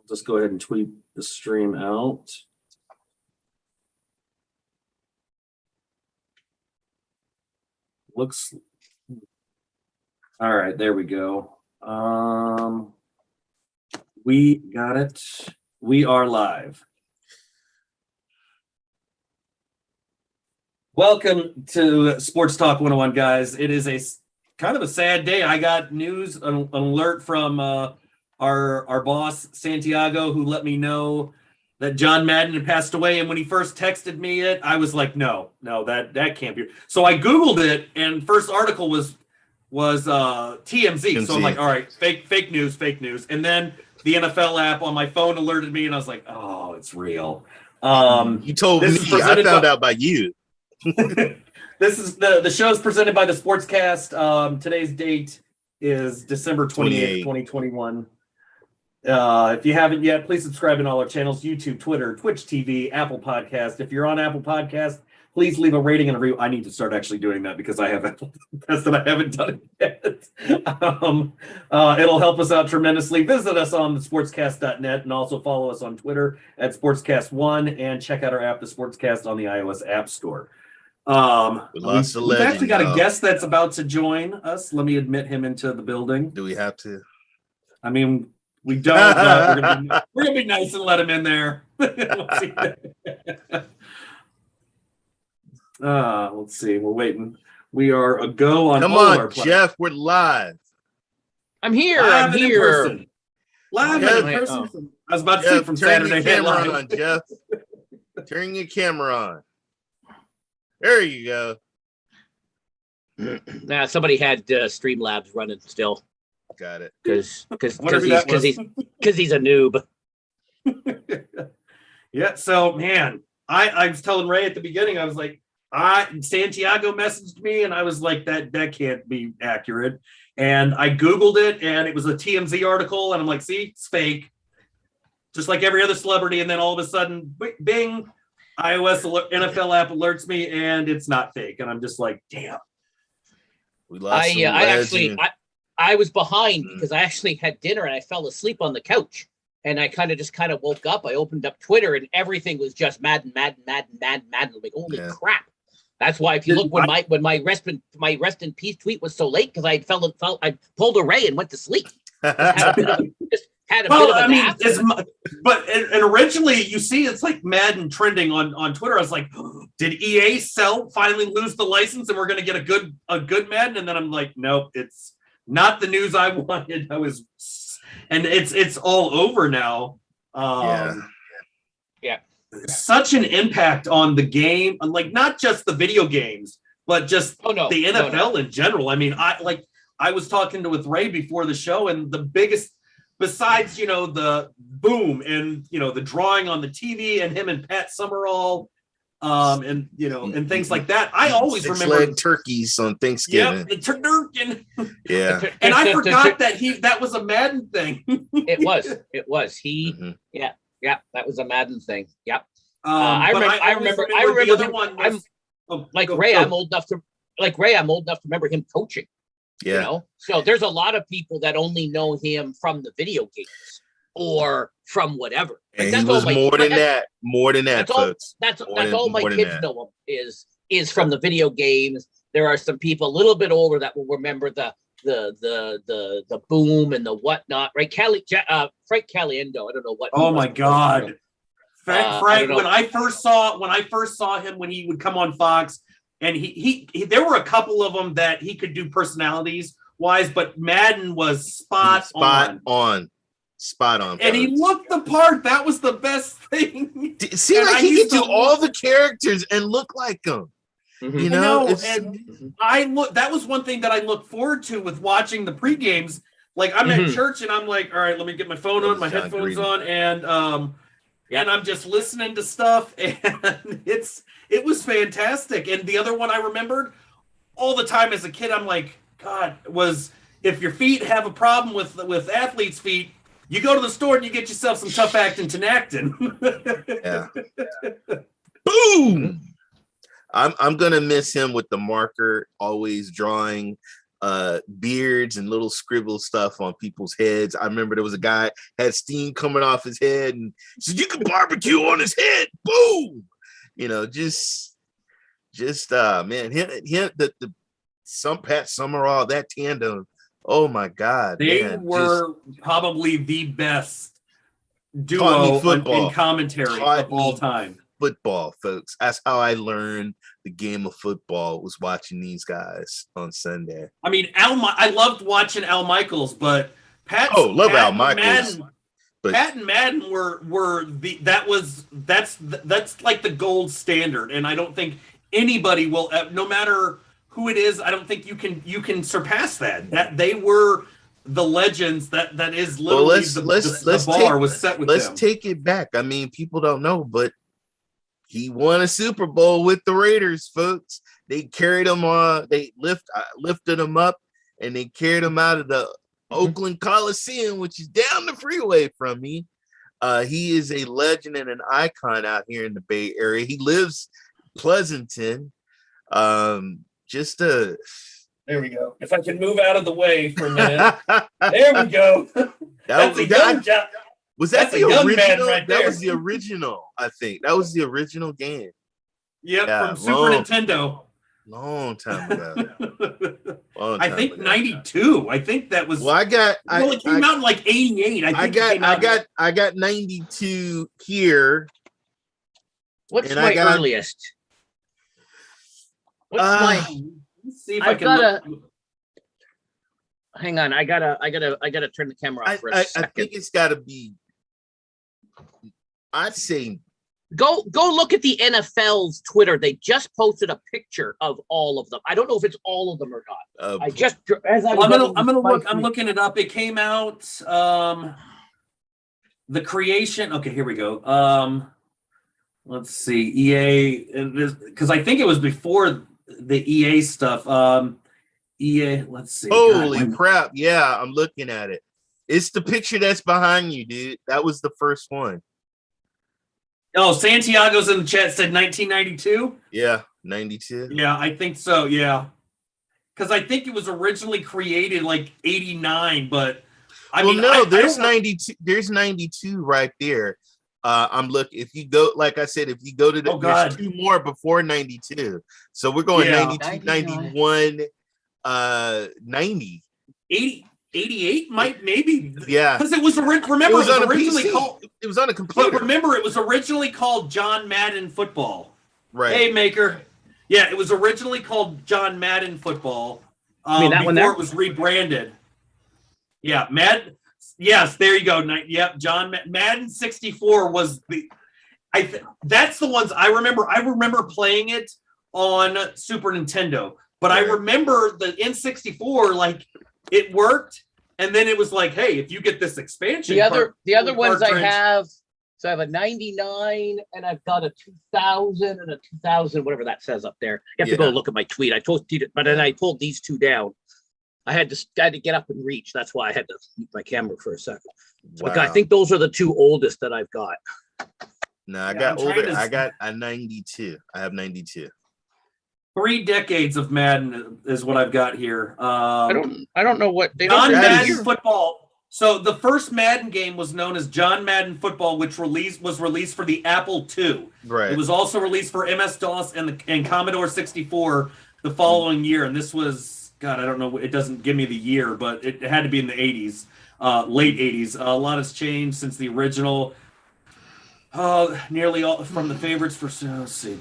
Just go ahead and tweet the stream out. Looks. All right, there we go. We got it. We are live. Welcome to Sports Talk 101, guys. It is a kind of a sad day. I got news, an alert from our boss, Santiago, who let me know that John Madden had passed away. And when he first texted me it, I was like, no, that can't be. So I Googled it, and first article was TMZ. So I'm like, all right, fake news. And then the NFL app on my phone alerted me, and I was like, oh, it's real. You told me. I found out by you. This is the show is presented by the Sportscast. Today's date is December 28th, 2021. If you haven't yet, please subscribe in all our channels: YouTube, Twitter, Twitch TV, Apple Podcast. If you're on Apple Podcast, please leave a rating and a review. I need to start actually doing that because I haven't tested. I haven't done it yet. It'll help us out tremendously. Visit us on the sportscast.net and also follow us on Twitter at Sportscast1 and check out our app, the Sportscast, on the iOS App Store. We've actually got a guest that's about to join us. Let me admit him into the building. Do we have to? I mean, we don't. We're gonna be nice and let him in there. Let's see. We're waiting. We are a go on. Come on, our Jeff. We're live. I'm here. Live in person. I was about to say from Saturday Night Live. On, Jeff. Turn your camera on. There you go. Nah, somebody had Streamlabs running still. Got it. Because he's a noob. Yeah. So man, I was telling Ray at the beginning, I was like, Santiago messaged me, and I was like, that can't be accurate. And I Googled it, and it was a TMZ article, and I'm like, see, it's fake, just like every other celebrity. And then all of a sudden, bing, iOS NFL app alerts me, and it's not fake. And I'm just like, damn. We lost I was behind because I actually had dinner and I fell asleep on the couch. And I kind of woke up. I opened up Twitter and everything was just Madden. I'm like, holy crap. That's why if you look when my rest in peace tweet was so late because I pulled a Ray and went to sleep. And originally you see it's like Madden trending on Twitter. I was like, did EA finally lose the license and we're gonna get a good Madden? And then I'm like, nope, it's not the news I wanted. And it's all over now. Yeah. Such an impact on the game, like not just the video games, but just the NFL in general. I mean, I was talking with Ray before the show, and the biggest, besides the boom and the drawing on the TV and him and Pat Summerall, and and things like that. I always remember turkeys on Thanksgiving. Yep, the turducken. Yeah, and I forgot that was a Madden thing. It was. Yeah, that was a Madden thing. Yep. I remember the other one. I'm old enough to remember him coaching. Yeah. So there's a lot of people that only know him from the video games or from whatever. And he was more than that, folks. That's all my kids know him is from the video games. There are some people a little bit older that will remember the boom and the whatnot, right? Frank Caliendo. I don't know what. Oh my God, Frank! When I first saw him when he would come on Fox, and he there were a couple of them that he could do personalities wise, but Madden was spot on. And he looked the part. That was the best thing. It seemed like he could do all the characters and look like them. Mm-hmm. That was one thing that I look forward to with watching the pre-games. Like I'm at church and I'm like, all right, let me get my phone on, my headphones on, and I'm just listening to stuff, and it was fantastic. And the other one I remembered all the time as a kid, I'm like, God, was if your feet have a problem with athletes' feet, you go to the store and you get yourself some tough actin Tinactin. Yeah. Boom. I'm gonna miss him with the marker, always drawing beards and little scribble stuff on people's heads. I remember there was a guy had steam coming off his head and said, "You can barbecue on his head." Boom. You know, just man, the some Pat Summerall, that tandem. Oh my God, they man, were probably the best duo in commentary of all time. Football, folks. That's how I learned the game of football, was watching these guys on Sunday. I mean, I loved watching Al Michaels, but love Al Michaels. Pat and Madden were that's like the gold standard, and I don't think anybody will, no matter who it is, I don't think you can surpass that. That they were the legends. That is literally the bar was set with them. Let's take it back. I mean, people don't know, but he won a Super Bowl with the Raiders, folks. They carried him on. They lifted him up, and they carried him out of the Oakland Coliseum, which is down the freeway from me. He is a legend and an icon out here in the Bay Area. He lives Pleasanton. There we go. If I can move out of the way for a minute. There we go. That's a young job. Was that the original? Right there. That was the original, I think. That was the original game. Yep, from Super Nintendo. Long time ago. I think 92. I think that was. Well, it came out in like 88. I got 92 here. What's my earliest? What's my? Let's see if I can. Hang on, I gotta turn the camera off for a second. I think it's got to be. I'd say. Go look at the NFL's Twitter. They just posted a picture of all of them. I don't know if it's all of them or not. I'm looking it up. It came out. The creation. Okay, here we go. Let's see. EA, because I think it was before the EA stuff. EA. Let's see. Holy crap! Yeah, I'm looking at it. It's the picture that's behind you, dude. That was the first one. Oh, Santiago's in the chat said 1992. Yeah, 92. Yeah, I think so. Yeah, because I think it was originally created like 89, but there's 92. There's 92 right there. I'm looking. If you go, like I said, if you go to there's two more before 92. So we're going 92, 91, 90, 80. 88 maybe because it was originally called. It was on a computer. But remember, it was originally called John Madden Football. Right. Hey, Maker. Yeah, it was originally called John Madden Football. Before it was rebranded. Yeah, Madden. Yes, there you go. Yep, Madden 64 was the. That's the ones I remember. I remember playing it on Super Nintendo, but I remember the N64 like. It worked, and then it was like, hey, if you get this expansion, the other ones I have. So I have a 99, and I've got a 2000 and a 2000, whatever that says up there. You have to go look at my tweet. I posted it, but then I pulled these two down. I had to get up and reach. That's why I had to keep my camera for a second. Wow. But I think those are the two oldest that I've got. No, I got older. I got a 92. I have 92. 3 decades of Madden is what I've got here. I don't know what they John Madden Football. So the first Madden game was known as John Madden Football, which was released for the Apple II. Right. It was also released for MS-DOS and Commodore 64 the following year. And this was, God, I don't know. It doesn't give me the year, but it had to be in the 80s, late 80s. A lot has changed since the original. Nearly all from the favorites for. Let's see.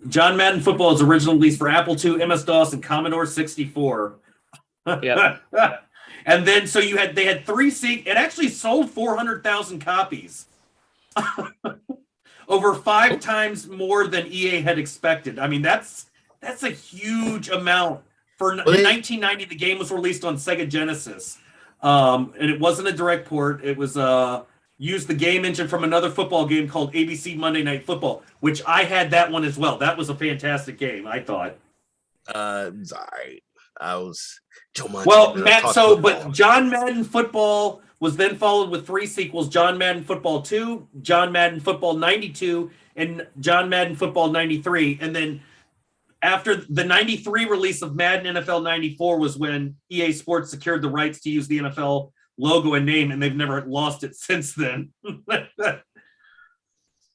John Madden Football is originally released for Apple II, MS-DOS, and Commodore 64. Yeah. And then so they had 3 it actually sold 400,000 copies. Over 5 times more than EA had expected. I mean, that's a huge amount. In 1990, the game was released on Sega Genesis. And it wasn't a direct port. It was used the game engine from another football game called ABC Monday Night Football, which I had that one as well. That was a fantastic game, I thought. It was all right. I was Joe Montana. Well, but John Madden Football was then followed with 3 sequels: John Madden Football 2, John Madden Football 92, and John Madden Football 93. And then after the 93 release of Madden NFL 94 was when EA Sports secured the rights to use the NFL logo and name, and they've never lost it since then.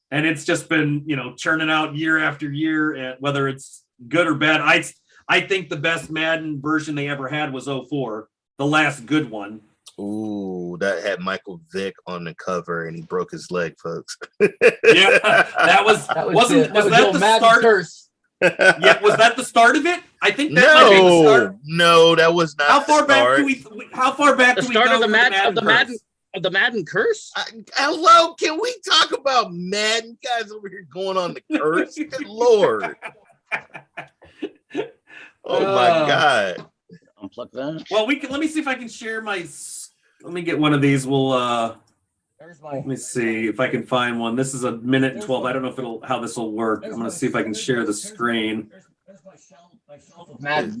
And it's just been, churning out year after year, and whether it's good or bad. I think the best Madden version they ever had was 04, the last good one. Ooh, that had Michael Vick on the cover, and he broke his leg, folks. Yeah, that was the start? Curse. Yeah, was that the start of it? I think that might be the start. No, that was not. How far back do we? How far back The do we start go of the curse? the Madden curse? Hello, can we talk about Madden? Guys over here going on the curse. Good Lord. Oh my God. Unplug that. Well, let me see if I can share my. Let me get one of these. Let me see if I can find one. This is a minute and 12. I don't know if how this will work. I'm going to see if I can share the screen. My shelf of Madden.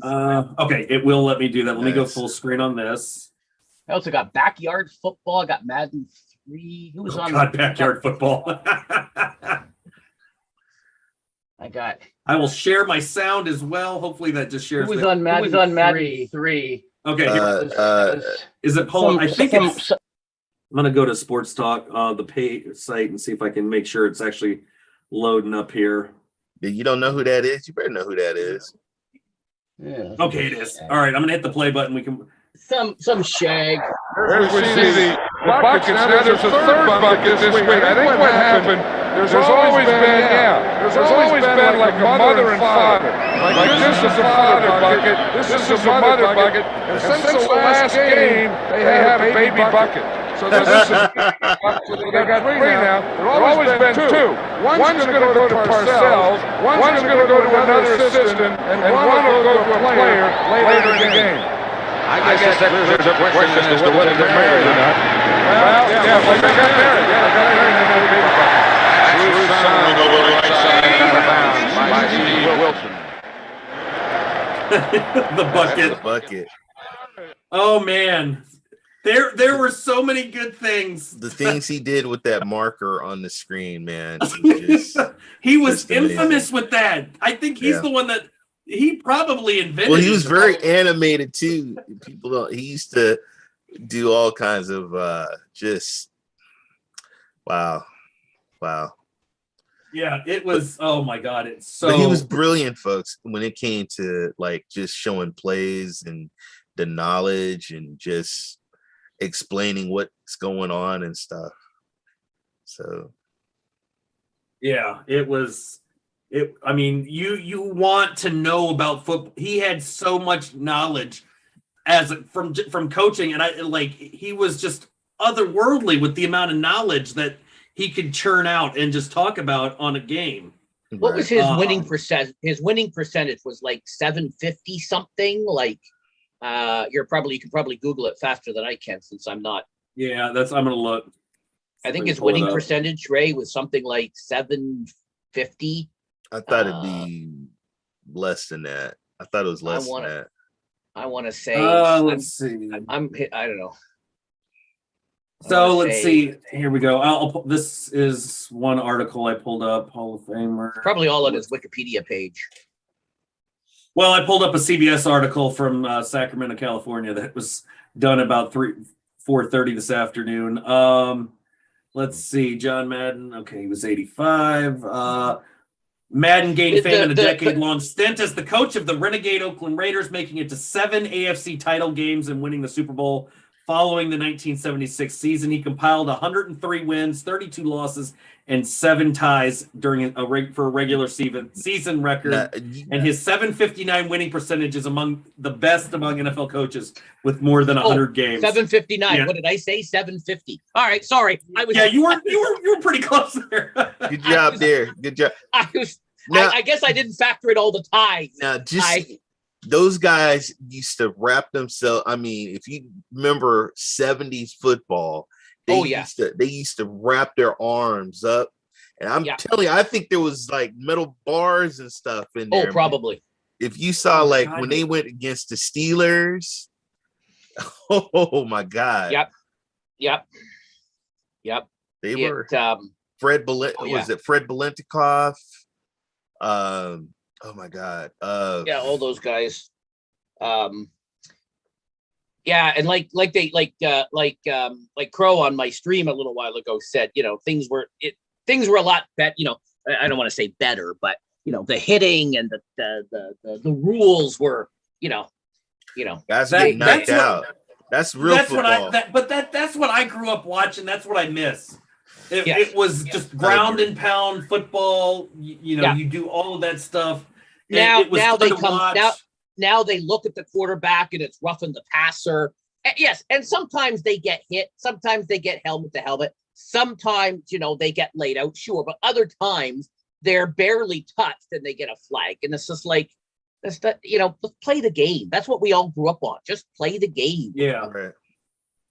Okay, it will let me do that. Let me go full screen on this. I also got Backyard Football. I got Madden 3. Who was on? God, Backyard Football. I will share my sound as well. Hopefully that just shares. Who was on Madden 3? Okay. Is it Poland? I think it's. I'm gonna go to Sports Talk, the pay site, and see if I can make sure it's actually loading up here. You don't know who that is? You better know who that is. Yeah. Okay, it is. All right, I'm gonna hit the play button. We can. Some shag. There's the buckets. Now there's a third bucket this week. I think what happened, there's always been like a mother and father. Like this is a father bucket, this is a mother bucket, and since the last game, they have a baby bucket. So this is they got three now. There's always been two. One's going to go to Parcells, one's going to go to another assistant, and one will go to a player later in the game. I guess there's a question as to whether they're married or not. Well, yeah, they got married. Yeah, they got married and they made a bucket. True son over the right side out of bounds by Steve Wilson. The bucket. The bucket. Oh man, there were so many good things. The things he did with that marker on the screen, man. He was infamous with that. I think he's the one that. He probably invented. Well, he was very animated too. People don't. He used to do all kinds of just wow. Yeah, it was. Oh my God, it's so. But he was brilliant, folks, when it came to like just showing plays and the knowledge and just explaining what's going on and stuff. So. Yeah, it was. I mean, you want to know about football. He had so much knowledge from coaching, and he was just otherworldly with the amount of knowledge that he could churn out and just talk about on a game. What was his winning percent? His winning percentage was like 750 something. Like, you can probably Google it faster than I can since I'm not. Yeah, I'm gonna look. I think his winning percentage, Ray, was something like 750. I thought it'd be less than that. I thought it was less than that. I want to say. Let's see. I don't know. So let's see. Here we go. This is one article I pulled up. Hall of Famer. Probably all on his Wikipedia page. Well, I pulled up a CBS article from Sacramento, California that was done about 4:30 this afternoon. Let's see. John Madden. Okay, he was 85. Madden gained fame in a decade-long stint as the coach of the renegade Oakland Raiders, making it to 7 AFC title games and winning the Super Bowl. Following the 1976 season, he compiled 103 wins, 32 losses, and 7 ties for a regular season record. And his 759 winning percentage is among the best among NFL coaches with more than 100 games. 759. Yeah. What did I say? 750. All right, sorry. Yeah, you were pretty close there. Good job there. Good job. I guess I didn't factor in all the ties. Now, those guys used to wrap themselves. I mean, if you remember 70s football, they used to wrap their arms up. And I'm telling you, I think there was like metal bars and stuff in there. Oh, probably. If you saw when they went against the Steelers, oh my God. Yep. They were Fred Belentikov. Oh my God. Yeah, all those guys. Yeah, and like Crow on my stream a little while ago said, things were a lot better. I don't want to say better, but the hitting and the rules were, guys getting knocked out. That's real football. That's what I grew up watching. That's what I miss. Yes. It was just ground and pound football. You do all of that stuff. Now they look at the quarterback and it's roughing the passer. Yes, and sometimes they get hit. Sometimes they get helmet to helmet. Sometimes they get laid out. Sure, but other times they're barely touched and they get a flag. And it's just like, let's play the game. That's what we all grew up on. Just play the game. Yeah. Right.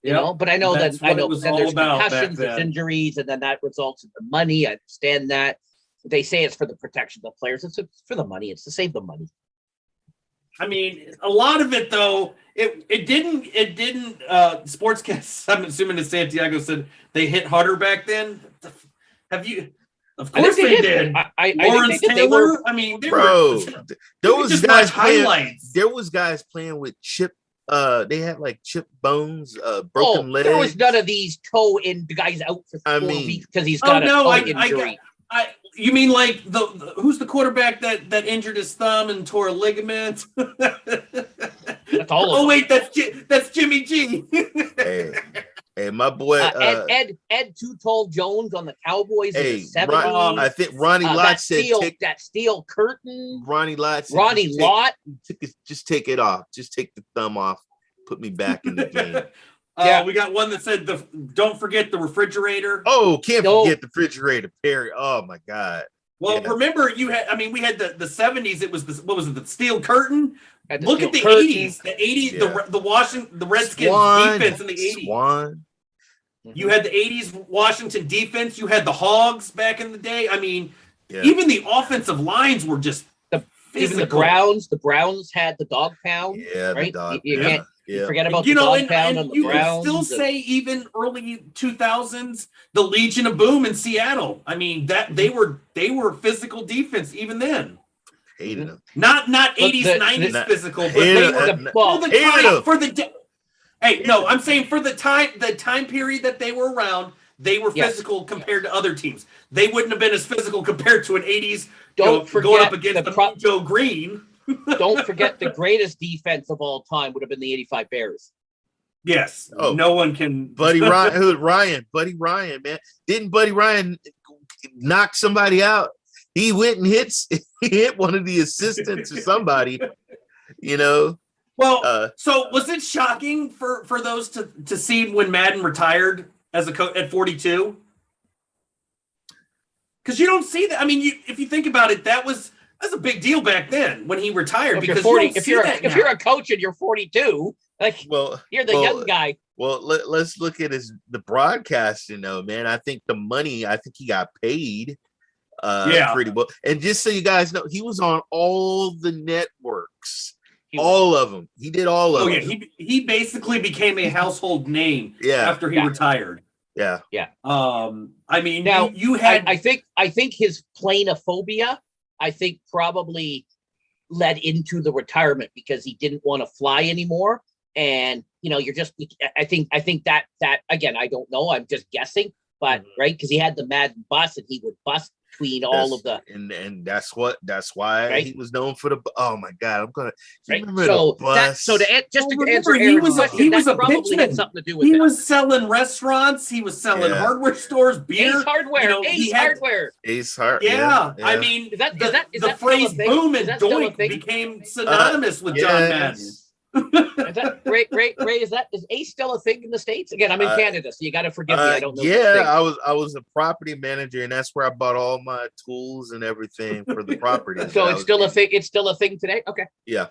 But I know then there's concussions, there's then. injuries, and then that results in the money. I understand that. They say it's for the protection of the players. It's for the money. It's to save the money. I mean, a lot of it though, it didn't Sportscast, I'm assuming that Santiago said they hit harder back then. Have you? Of course they did. Lawrence Taylor. I mean, those guys highlights. There was guys playing with chip. They had like chip bones, broken legs. There was none of these toe in guys out for 4 weeks because he's got a toe injury. You mean like who's the quarterback that injured his thumb and tore a ligament? That's all. Oh wait, that's Jimmy G. Hey, my boy Ed Too Tall Jones on the Cowboys in the 70s. I think Ronnie Lott said that steel curtain. Ronnie Lott. Just take it off. Just take the thumb off. Put me back in the game. We got one that said don't forget the refrigerator. Oh, can't forget the refrigerator, Perry. Oh my God. Well, remember we had the 70s. It was the steel curtain. Look at the curtain. 80s. The 80s, the Redskins defense in the 80s. Swan. You had the 80s Washington defense. You had the Hogs back in the day. I mean, even the offensive lines were just even the Browns. The Browns had the dog pound. Yeah, right. The dog you can't forget about the dog pound on the Browns. You can still say even early 2000s, the Legion of Boom in Seattle. I mean that they were physical defense even then. Hated them. Not 80s, 90s physical, but they were I'm saying for the time period that they were around, they were physical compared to other teams. They wouldn't have been as physical compared to an 80s going up against the Joe Green. Don't forget the greatest defense of all time would have been the 85 Bears. Yes. Oh, no one can. Buddy Ryan. Buddy Ryan, man. Didn't Buddy Ryan knock somebody out? He went and hit one of the assistants or somebody, Well, so was it shocking for those to see when Madden retired as a coach at 42? Because you don't see that. I mean, if you think about it, that's a big deal back then when he retired. Because if you're a coach and you're 42, you're the young guy. Well, let's look at the broadcasting, man. I think the money. I think he got paid. Pretty well. And just so you guys know, he was on all the networks. All of them. He did all of them. Oh, yeah. He basically became a household name after he retired. Yeah. Yeah. I mean, now you had. I think his planophobia, probably led into the retirement because he didn't want to fly anymore. And I think that again, I don't know. I'm just guessing, but right, because he had the Madden bus and he would bus between all of the and that's why he was known for the. Oh my God, I'm gonna remember so the bus. To answer he was a probably had something to do with he that. was selling restaurants, he was selling hardware stores, beer, Ace Hardware, Ace Hardware. Yeah. I mean, is that the phrase "boom" and "doink" became synonymous with John Madden. Is that Ray? Is Ace still a thing in the States? Again, I'm in Canada, so you got to forgive me. I don't know. Yeah, I was a property manager, and that's where I bought all my tools and everything for the property. So it's still a thing. It's still a thing today. Okay. Yeah.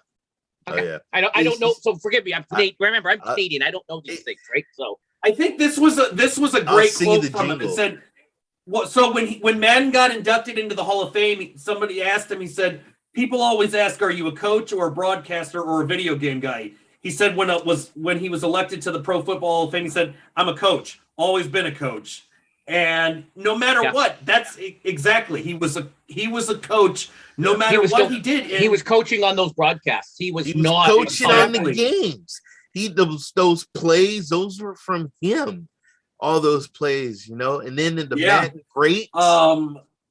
Okay. Oh, yeah. I don't know. So forgive me. I'm Canadian. Remember, I'm Canadian. I don't know these things, right? So I think this was a great quote from him. It said, "Well, so when Madden got inducted into the Hall of Fame, somebody asked him. He said." People always ask, are you a coach or a broadcaster or a video game guy? He said when he was elected to the Pro Football Hall of Fame, he said, I'm a coach, always been a coach. And no matter what, that's exactly. He was a coach. No matter what he did, he was coaching on those broadcasts. He was not coaching on the games. Those plays, those were from him. All those plays, and then in the Madden greats.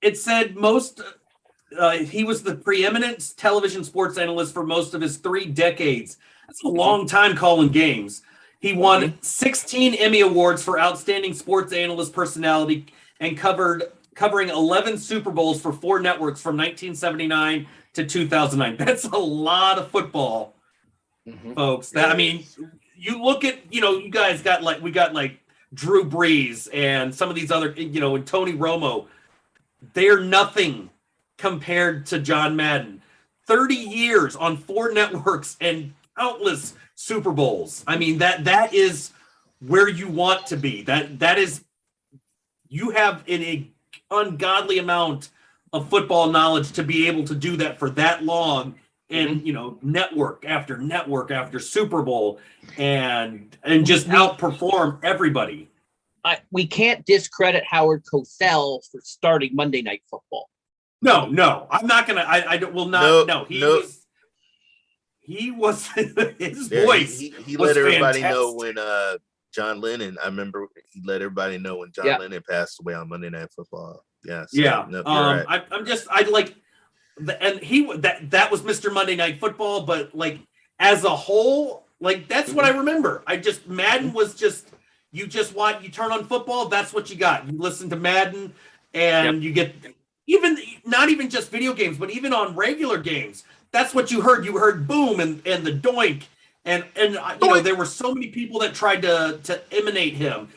It said he was the preeminent television sports analyst for most of his 3 decades. That's a long time calling games. He won 16 Emmy Awards for Outstanding Sports Analyst Personality and covering 11 Super Bowls for 4 networks from 1979 to 2009. That's a lot of football, folks. You look at, you guys got we got Drew Brees and some of these other, and Tony Romo. They're nothing compared to John Madden. 30 years on 4 networks and countless Super Bowls. I mean, that is where you want to be. That is, you have an ungodly amount of football knowledge to be able to do that for that long, and network after network after Super Bowl, and just outperform everybody. We can't discredit Howard Cosell for starting Monday Night Football. No, I'm not gonna. I will not. No, he was his voice. He let everybody know when John Lennon. I remember he let everybody know when John Lennon passed away on Monday Night Football. Yes. Yeah. No, right. That was Mr. Monday Night Football, but as a whole, that's what I remember. Madden was just, you turn on football, that's what you got. You listen to Madden, and you get not even just video games, but even on regular games, that's what you heard. You heard boom and the doink, and there were so many people that tried to imitate him.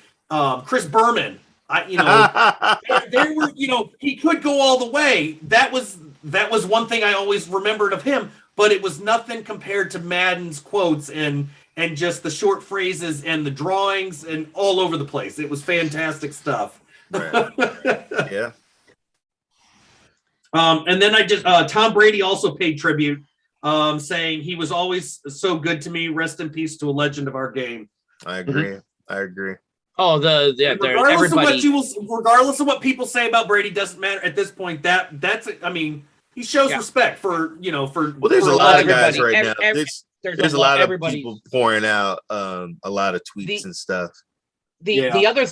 Chris Berman, there were, he could go all the way. That was one thing I always remembered of him, but it was nothing compared to Madden's quotes and just the short phrases and the drawings and all over the place. It was fantastic stuff. Right. Yeah. And then Tom Brady also paid tribute, saying he was always so good to me. Rest in peace to a legend of our game. I agree. I agree. Oh, regardless of what people say about Brady, doesn't matter at this point. He shows respect for. Well, there's a lot of guys right now. There's a lot of people pouring out a lot of tweets and stuff. The other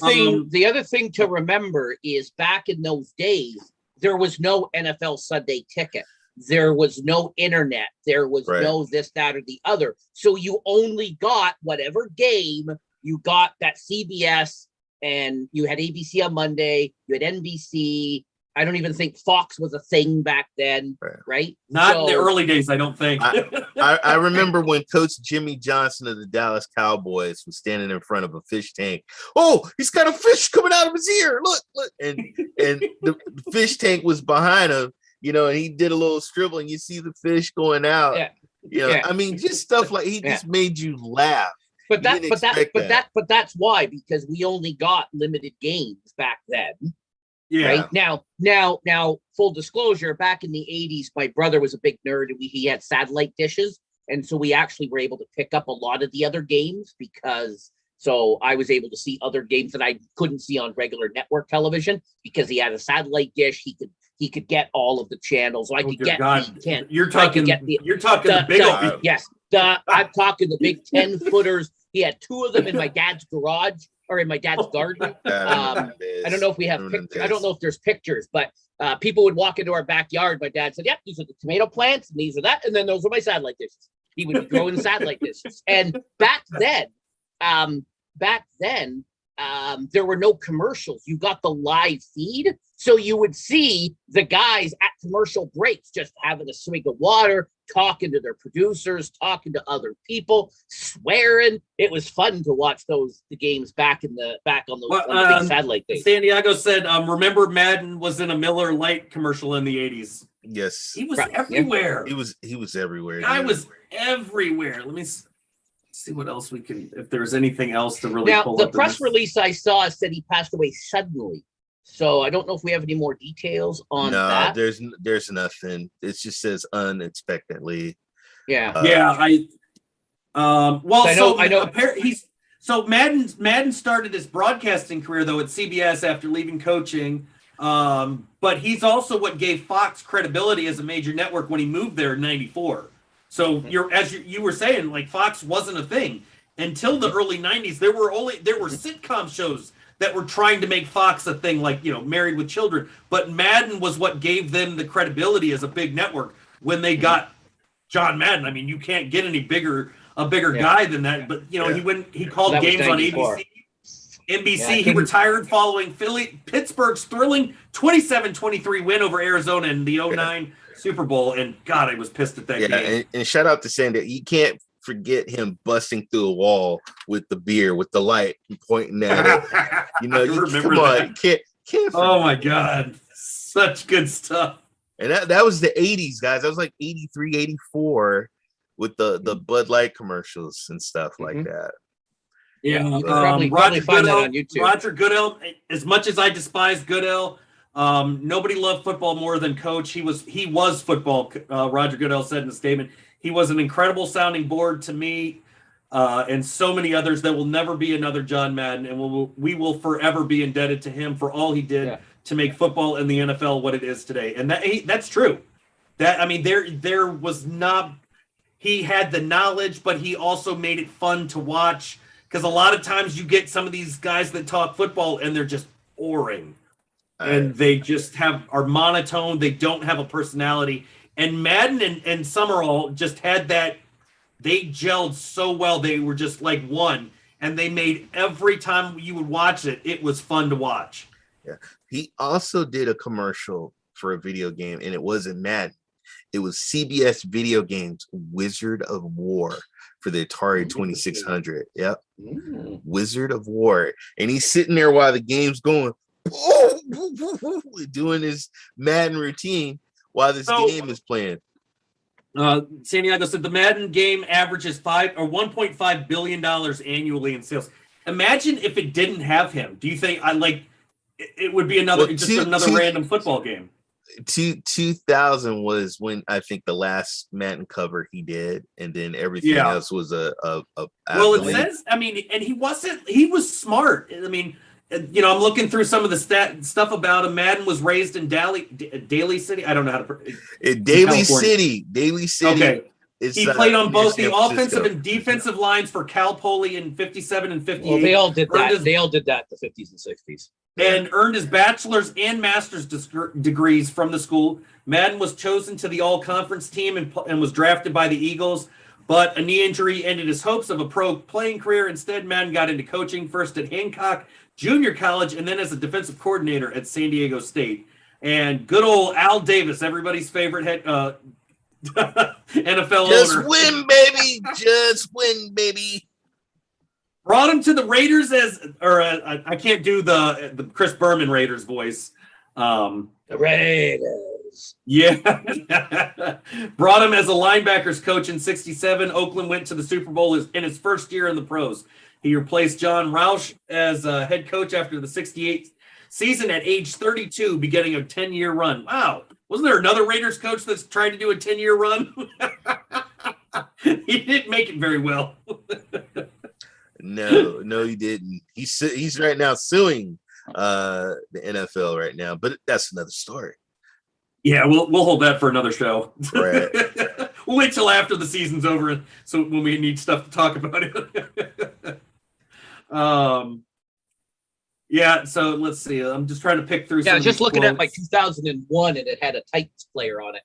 thing to remember is back in those days, there was no NFL Sunday Ticket. There was no internet. There was no this, that, or the other. So you only got whatever game you got, that CBS, and you had ABC on Monday, you had NBC. I don't even think Fox was a thing back then, right? Not in the early days, I don't think. I remember when Coach Jimmy Johnson of the Dallas Cowboys was standing in front of a fish tank. Oh, he's got a fish coming out of his ear. Look. And the fish tank was behind him, and he did a little scribble, and you see the fish going out. I mean, just stuff like he just made you laugh. But that's why, because we only got limited games back then. Yeah. Right now, full disclosure, back in the 80s, my brother was a big nerd, and he had satellite dishes. And so we actually were able to pick up a lot of the other games so I was able to see other games that I couldn't see on regular network television because he had a satellite dish. He could get all of the channels. So I could get the You're talking the big old. Yes. I'm talking the big 10-footers. He had 2 of them in my dad's garage or in my dad's garden. I don't know if we have pictures. I don't know if there's pictures, but people would walk into our backyard. My dad said, "Yep, these are the tomato plants, and these are that, and then those are my satellite dishes." He would grow in satellite dishes. And back then, there were no commercials. You got the live feed. So you would see the guys at commercial breaks just having a swig of water, talking to their producers, talking to other people, swearing. It was fun to watch the games back on the big satellite days. San Diego said, remember Madden was in a Miller Lite commercial in the 80s. Yes. He was everywhere. He was everywhere. I was everywhere. Let me see what else we can, if there's anything else to really pull up. Now, the press release I saw said he passed away suddenly. So I don't know if we have any more details on that. No, there's nothing. It just says unexpectedly. Yeah. I know. So Madden started his broadcasting career though at CBS after leaving coaching. But he's also what gave Fox credibility as a major network when he moved there in '94. So you were saying, like, Fox wasn't a thing until the early '90s. There were sitcom shows that were trying to make Fox a thing, like, Married with Children. But Madden was what gave them the credibility as a big network when they got John Madden. I mean, you can't get any bigger guy than that. But he called games on ABC. NBC. He retired following Pittsburgh's thrilling 27-23 win over Arizona in the 09 Super Bowl. And God, I was pissed at that game. And shout out to Sandy. You can't forget him busting through a wall with the beer, with the light, and pointing at it. Come on, can't oh my God, such good stuff. And that was the 80s, guys. That was like 83, 84 with the Bud Light commercials and stuff like that. Yeah, probably find that on YouTube. Roger Goodell, as much as I despise Goodell, nobody loved football more than Coach. He was football. Roger Goodell said in a statement, he was an incredible sounding board to me and so many others. There will never be another John Madden, and we will forever be indebted to him for all he did to make football and the NFL what it is today. And that's true. There was not. He had the knowledge, but he also made it fun to watch. Because a lot of times you get some of these guys that talk football and they're just boring. And they just are monotone. They don't have a personality. And Madden and Summerall just had that. They gelled so well. They were just like one. And they made every time you would watch it, it was fun to watch. Yeah. He also did a commercial for a video game, and it wasn't Madden. It was CBS Video Games Wizard of War for the Atari 2600. Yep. Wizard of War. And he's sitting there while the game's going, doing his Madden routine while this game is playing. Santiago said the Madden game averages $1.5 billion annually in sales. Imagine if it didn't have him. Do you think it would be another random football game? 2000 was when I think the last Madden cover he did, and then everything else was a well, it says, and he was smart. I mean, I'm looking through some of the stuff about him. Madden was raised in Daly City. I don't know how to Daly City. Okay. He played on both the offensive and defensive lines for Cal Poly in 57 and 58. Well, they all did that. They all did that in the 50s and 60s. And earned his bachelor's and master's degrees from the school. Madden was chosen to the all-conference team and was drafted by the Eagles, but a knee injury ended his hopes of a pro playing career. Instead, Madden got into coaching, first at Hancock Junior College and then as a defensive coordinator at San Diego State. And good old Al Davis, everybody's favorite head NFL owner. Just win, baby. Brought him to the Raiders I can't do the Chris Berman Raiders voice. The Raiders. Yeah. Brought him as a linebackers coach in 67. Oakland went to the Super Bowl in his first year in the pros. He replaced John Roush as a head coach after the 68 season at age 32, beginning a 10-year run. Wow. Wasn't there another Raiders coach that's trying to do a 10-year run? He didn't make it very well. No, he didn't. He's right now suing the NFL right now, but that's another story. Yeah, we'll hold that for another show. Right. We'll wait till after the season's over, so when we need stuff to talk about it. Yeah. So let's see. I'm just trying to pick through. Yeah, I was just looking at my 2001, and it had a Titans player on it.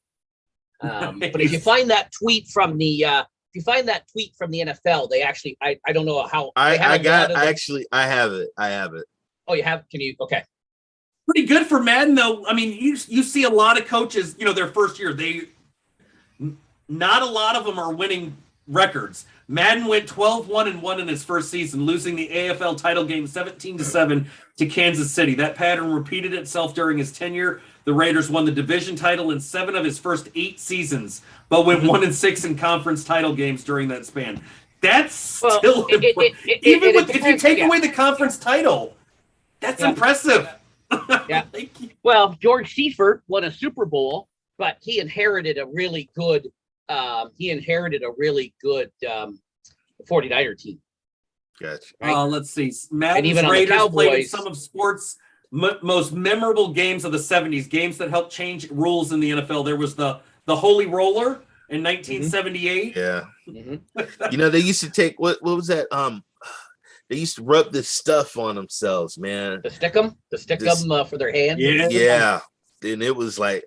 Nice. But if you find that tweet from the NFL, they actually, I don't know how. I have it. Oh, you have? Can you? Okay. Pretty good for Madden, though. I mean, you see a lot of coaches, their first year, not a lot of them are winning records. Madden went 12-1-1 in his first season, losing the AFL title game 17-7 to Kansas City. That pattern repeated itself during his tenure. The Raiders won the division title in 7 of his first 8 seasons, but went 1-6 in conference title games during that span. That's still if you take away the conference title, that's impressive. Yeah. Well, George Seifert won a Super Bowl, but he inherited a really good 49er team. Gotcha. Right. Let's see. Madden's even on the Raiders played in Cowboys- some of sports' most memorable games of the 70s, games that helped change rules in the NFL. There was the Holy Roller in 1978. Yeah. Mhm. You know, they used to take what was that? They used to rub this stuff on themselves, man. The stick 'em for their hands. Yeah. Yeah. And it was like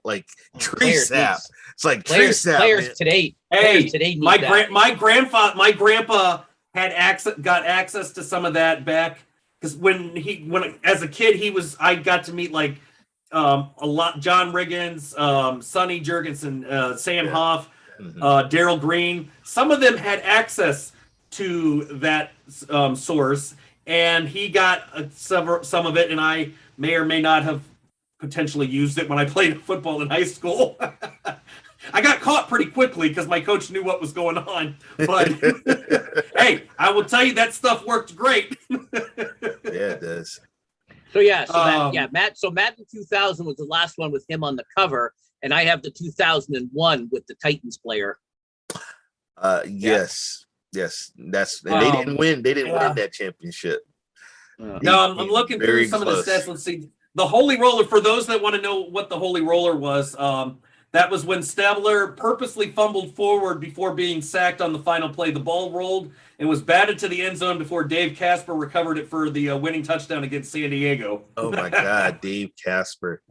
tree Players sap. needs- It's like tree sap. Players Man. today. Hey, Players today need that. my grandpa got access to some of that back because when as a kid I got to meet like a lot John Riggins, Sonny Jurgensen, Sam Yeah. Hoff, Mhm. Daryl Green. Some of them had access to that source, and he got some of it, and I may or may not have potentially used it when I played football in high school. I got caught pretty quickly because my coach knew what was going on. But hey, I will tell you that stuff worked great. Yeah, it does. So yeah, so Madden 2000 was the last one with him on the cover, and I have the 2001 with the Titans player. Yes. That's and they didn't win. They didn't win that championship. No, I'm looking through Very some close. of the stats. Let's see. The Holy Roller, for those that want to know what the Holy Roller was, that was when Stabler purposely fumbled forward before being sacked on the final play. The ball rolled and was batted to the end zone before Dave Casper recovered it for the winning touchdown against San Diego. Oh my God, Dave Casper.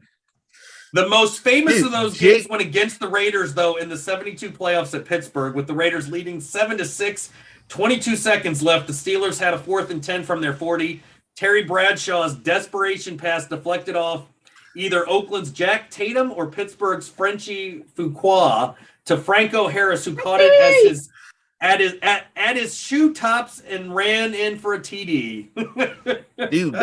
The most famous Dude, of those Jake- games went against the Raiders, though, in the 72 playoffs at Pittsburgh, with the Raiders leading 7-6, 22 seconds left. The Steelers had a 4th and 10 from their 40. Terry Bradshaw's desperation pass deflected off either Oakland's Jack Tatum or Pittsburgh's Frenchie Fuqua to Franco Harris, who caught it as at his shoe tops and ran in for a TD. Dude,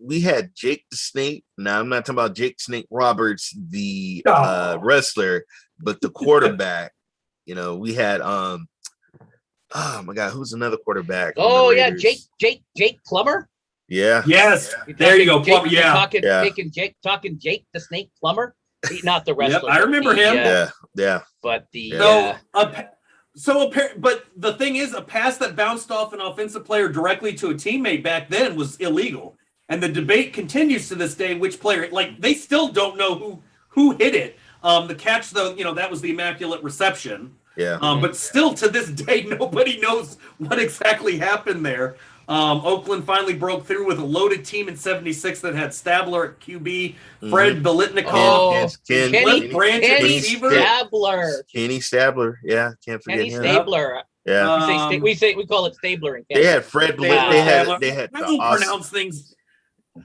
we had Jake the Snake. Now I'm not talking about Jake Snake Roberts, the wrestler, but the quarterback. You know, we had oh my God, who's another quarterback? on the Oh yeah, Raiders? Jake Plummer. Yeah. Yes, You're there you go. talking Jake- Yeah. talking Jake the Snake Plummer. Not the Yep, wrestler. I but remember the, him. Yeah. But the But the thing is, a pass that bounced off an offensive player directly to a teammate back then was illegal, and the debate continues to this day. Which player? Like, they still don't know who hit it. The catch, though, that was the immaculate reception. Yeah. But still, to this day, nobody knows what exactly happened there. Oakland finally broke through with a loaded team in '76 that had Stabler at QB, Fred Biletnikoff, Kenny Stabler. Kenny Stabler. Yeah, can't forget Kenny him. Stabler. Yeah. We call it Stabler in They Canada. had Fred. Stabler. They had I the don't awesome. pronounce things.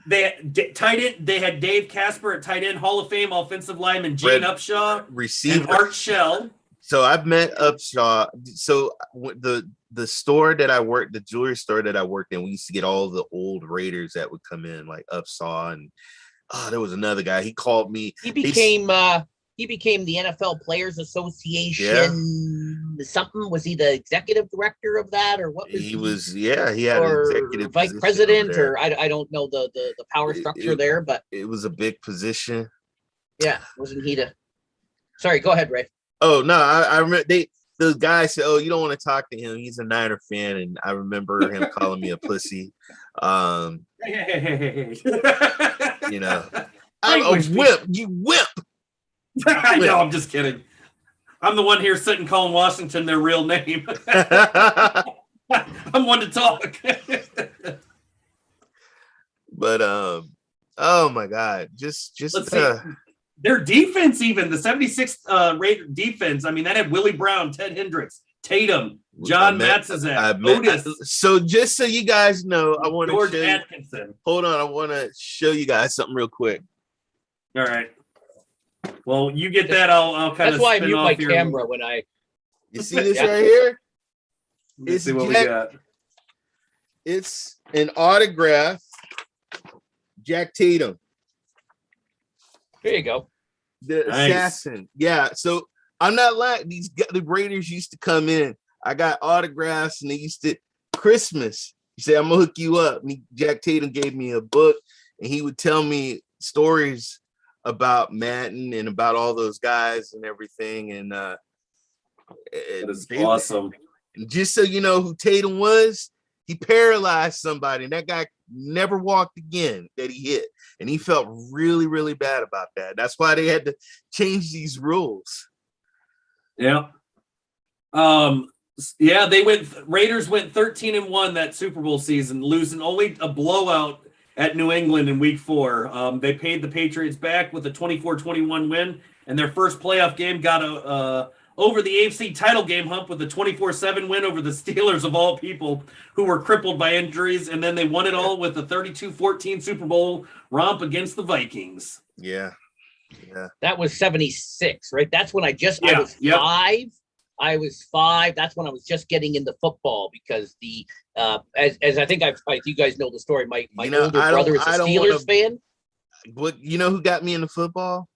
They had tight end. They had Dave Casper at tight end, Hall of Fame offensive lineman Gene Fred Upshaw, receiver. and Art Shell. So I've met Upshaw. So the store that I worked, the jewelry store that I worked in, we used to get all the old Raiders that would come in, like Upshaw, and there was another guy. He called me. He became the NFL Players Association. Something, was he the executive director of that, or what? He was. Yeah, he had or an executive vice position president, over there. or I don't know the power structure there, but It was a big position. yeah, wasn't he the? Sorry, go ahead, Ray. Oh no, I remember the guy said, "Oh, you don't want to talk to him. He's a Niner fan," and I remember him calling me a pussy. Hey. I'm a whip. You whip. I know. I'm just kidding. I'm the one here sitting calling Washington their real name. I'm one to talk. But oh my God, just Let's see. Their defense, even the 76 Raider defense. I mean, that had Willie Brown, Ted Hendricks, Tatum, John Matzazak, Otis, So just so you guys know, I want George to show Atkinson. hold on, I want to show you guys something real quick. All right. Well, you get that. I'll kind That's of. why I spin mute off my here. camera when I. You see this Yeah. right here? Let's see what Jack- we got. It's an autograph, Jack Tatum, There you go. the Nice. assassin. Yeah, so I'm not lying. The Raiders used to come in. I got autographs, and they used to Christmas. He said, "I'm gonna hook you up." And Jack Tatum gave me a book, and he would tell me stories about Madden and about all those guys and everything. And That is awesome. just so you know who Tatum was, He paralyzed somebody, and that guy never walked again that he hit. And he felt really, really bad about that. That's why they had to change these rules. Yeah. Raiders went 13-1 that Super Bowl season, losing only a blowout at New England in week 4. They paid the Patriots back with a 24-21 win, and their first playoff game got over the AFC title game hump with a 24-7 win over the Steelers of all people, who were crippled by injuries, and then they won it all with a 32-14 Super Bowl romp against the Vikings. Yeah. That was 76, right? That's when I was 5. I was 5. That's when I was just getting into football because as I think you guys know the story. My older brother is a Steelers fan. But you know who got me into football?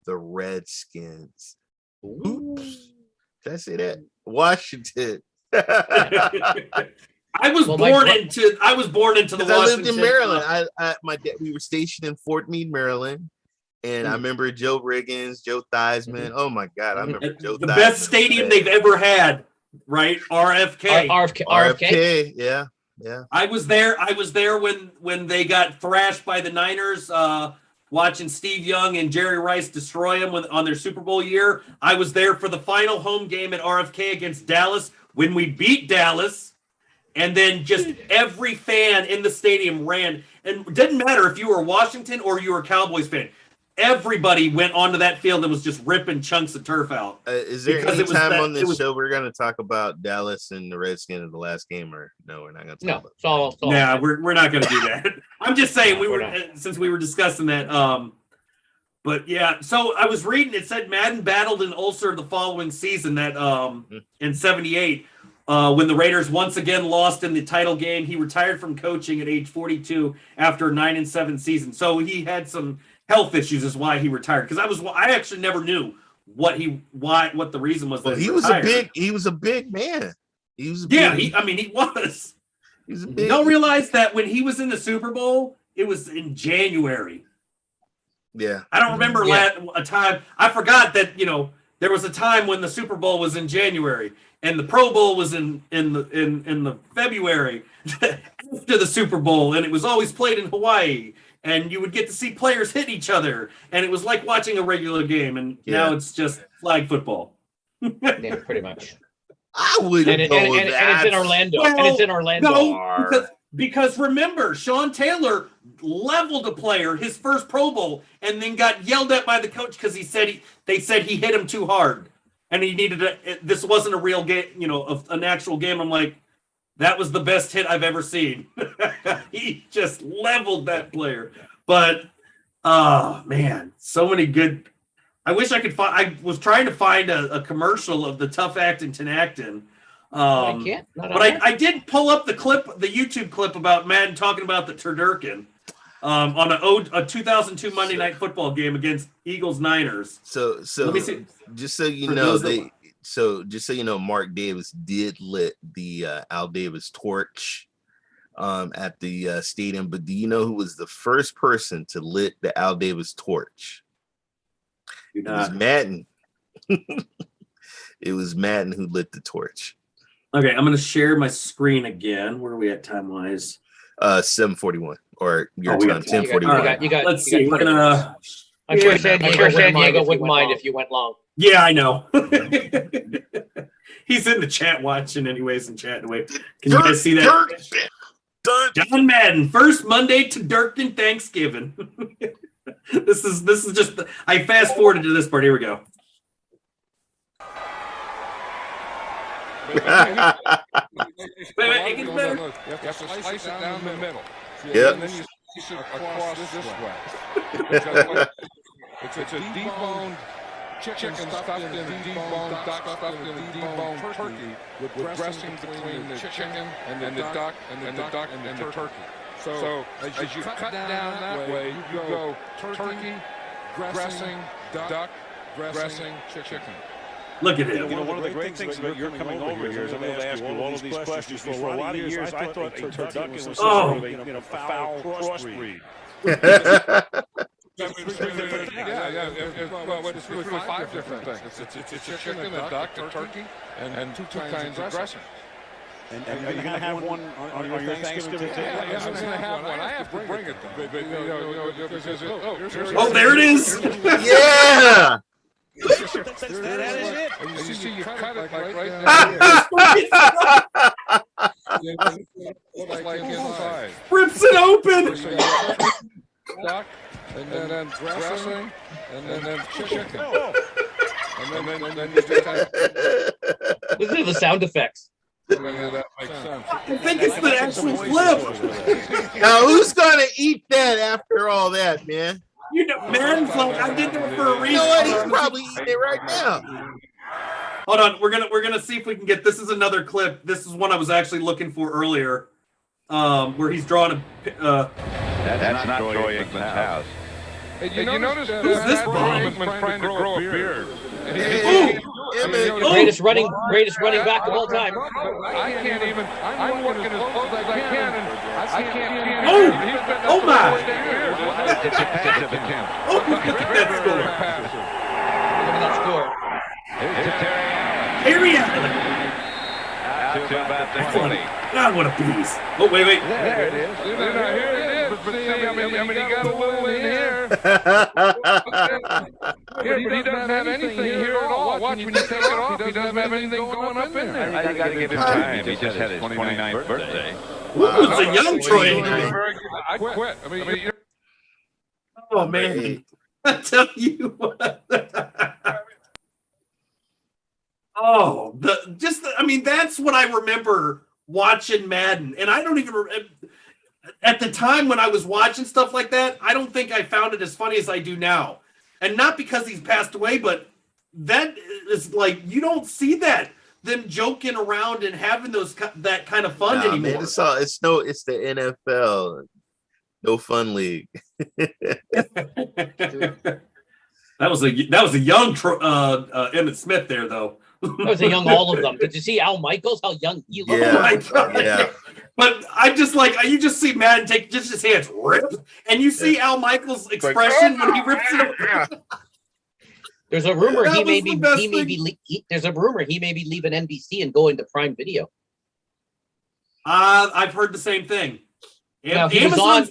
The Redskins. Oops. Did I say that? Washington. I was born into the Washington. I lived in Maryland. My dad, we were stationed in Fort Meade, Maryland. And I remember Joe Riggins, Joe Theismann. Oh my God, I remember Joe Theismann. The best stadium they've ever had, right? RFK. RFK. Yeah. I was there when they got thrashed by the Niners, watching Steve Young and Jerry Rice destroy them on their Super Bowl year. I was there for the final home game at RFK against Dallas when we beat Dallas. And then just every fan in the stadium ran. And it didn't matter if you were a Washington or you were a Cowboys fan. Everybody went onto that field and was just ripping chunks of turf out. Is there any time on this show we're going to talk about Dallas and the Redskins in the last game, or no? We're not going to talk about that. Yeah, we're not going to do that. I'm just saying since we were discussing that. But yeah, so I was reading. It said Madden battled an ulcer the following season that in '78 when the Raiders once again lost in the title game. He retired from coaching at age 42 after a 9-7 season. So he had some health issues is why he retired, because I actually never knew what the reason was. He was a big man. He was big. Don't realize that when he was in the Super Bowl, it was in January. Yeah, I don't remember a time. I forgot that there was a time when the Super Bowl was in January and the Pro Bowl was in the February after the Super Bowl, and it was always played in Hawaii. And you would get to see players hit each other, and it was like watching a regular game. And now it's just flag football. Yeah, pretty much. I wouldn't go with that. And it's in Orlando. And it's in Orlando. No, because remember, Sean Taylor leveled a player his first Pro Bowl, and then got yelled at by the coach because they said he hit him too hard, and he needed this wasn't a real game, an actual game. I'm like, that was the best hit I've ever seen. He just leveled that player. But, oh, man, so many good. I wish I could find. I was trying to find a commercial of the Tough Actin' Tinactin. I can't. But I did pull up the YouTube clip about Madden talking about the Turducken on a 2002 Monday Night Football game against Eagles-Niners. So just so you know, Mark Davis did lit the Al Davis torch at the stadium. But do you know who was the first person to lit the Al Davis torch? It was Madden. It was Madden who lit the torch. Okay, I'm going to share my screen again. Where are we at time-wise? 7:41 or your time, 10:41. You got. Let's see. We're gonna. I'm sure San Diego wouldn't mind if you went long. Yeah, I know. He's in the chat watching anyways and chatting away. Can you guys see that? John Madden, first Monday to Durkin Thanksgiving. This is just I fast forwarded to this part. Here we go. Wait, it gets better. You have to slice it down the middle. Yep. And then you slice it across this way. It's a deboned chicken stuffed in a deboned duck stuffed in a deboned turkey with dressing between the chicken and the duck and the turkey. So as you cut down that way, you go turkey, dressing, duck, dressing, chicken. Look at him. One of the great things about your coming over here is I'm able to ask you all of these questions. For a lot of years, I thought a turducken was some sort of a foul crossbreed. Well, it's really 5 different things. It's a chicken, a duck, a turkey, and 2 kinds of dressing. And are you going to have one on your Thanksgiving table? Yeah, I'm going to have one. I have to bring it. Oh, there it is. Yeah. That is it. And you see, you cut it like right like inside. Rips it open. So you duck, and then dressing, and then chicken. And then you just have Listen to the sound effects. that makes sense. I think it's the actual flip. Now, who's gonna eat that after all that, man? You know, Madden's like, I did that for a You reason. know what? He's probably eating it right now. Hold on, we're gonna see if we can get. This is another clip. This is one I was actually looking for earlier, where he's drawing a. That's not Troy Aikman's house. Hey, you notice who's this bum? trying to grow a beard. Greatest running back of all time. I can't even. I'm working as close as I can, and I can't see him. Oh my! It's a defensive attempt. Oh, look at that score! Look at that score. Here's to Terry Allen. Harry Allen. Out to about the 20. God, what a beast! Oh, wait. There it is. Here it is. But see, I mean, he got a little in here. Here, but he doesn't have anything here at all. Watch, when you take it off, he doesn't have anything going up in there. I got to give him time. He just had his 29th birthday. It's a young Troy. I quit. I mean, Oh man! I tell you what. I mean, that's what I remember watching Madden, and I don't even. At the time when I was watching stuff like that, I don't think I found it as funny as I do now, and not because he's passed away, but that is like you don't see that them joking around and having that kind of fun anymore. Man, it's the NFL, no fun league. That was a young Emmitt Smith there though. That was a young all of them. Did you see Al Michaels? How young he looked? Oh my God. Yeah. But I just you just see Madden take just his hands rip, and you see Al Michaels' expression when he rips it. There's a rumor There's a rumor he may be leaving NBC and going to Prime Video. I've heard the same thing. Now, he was on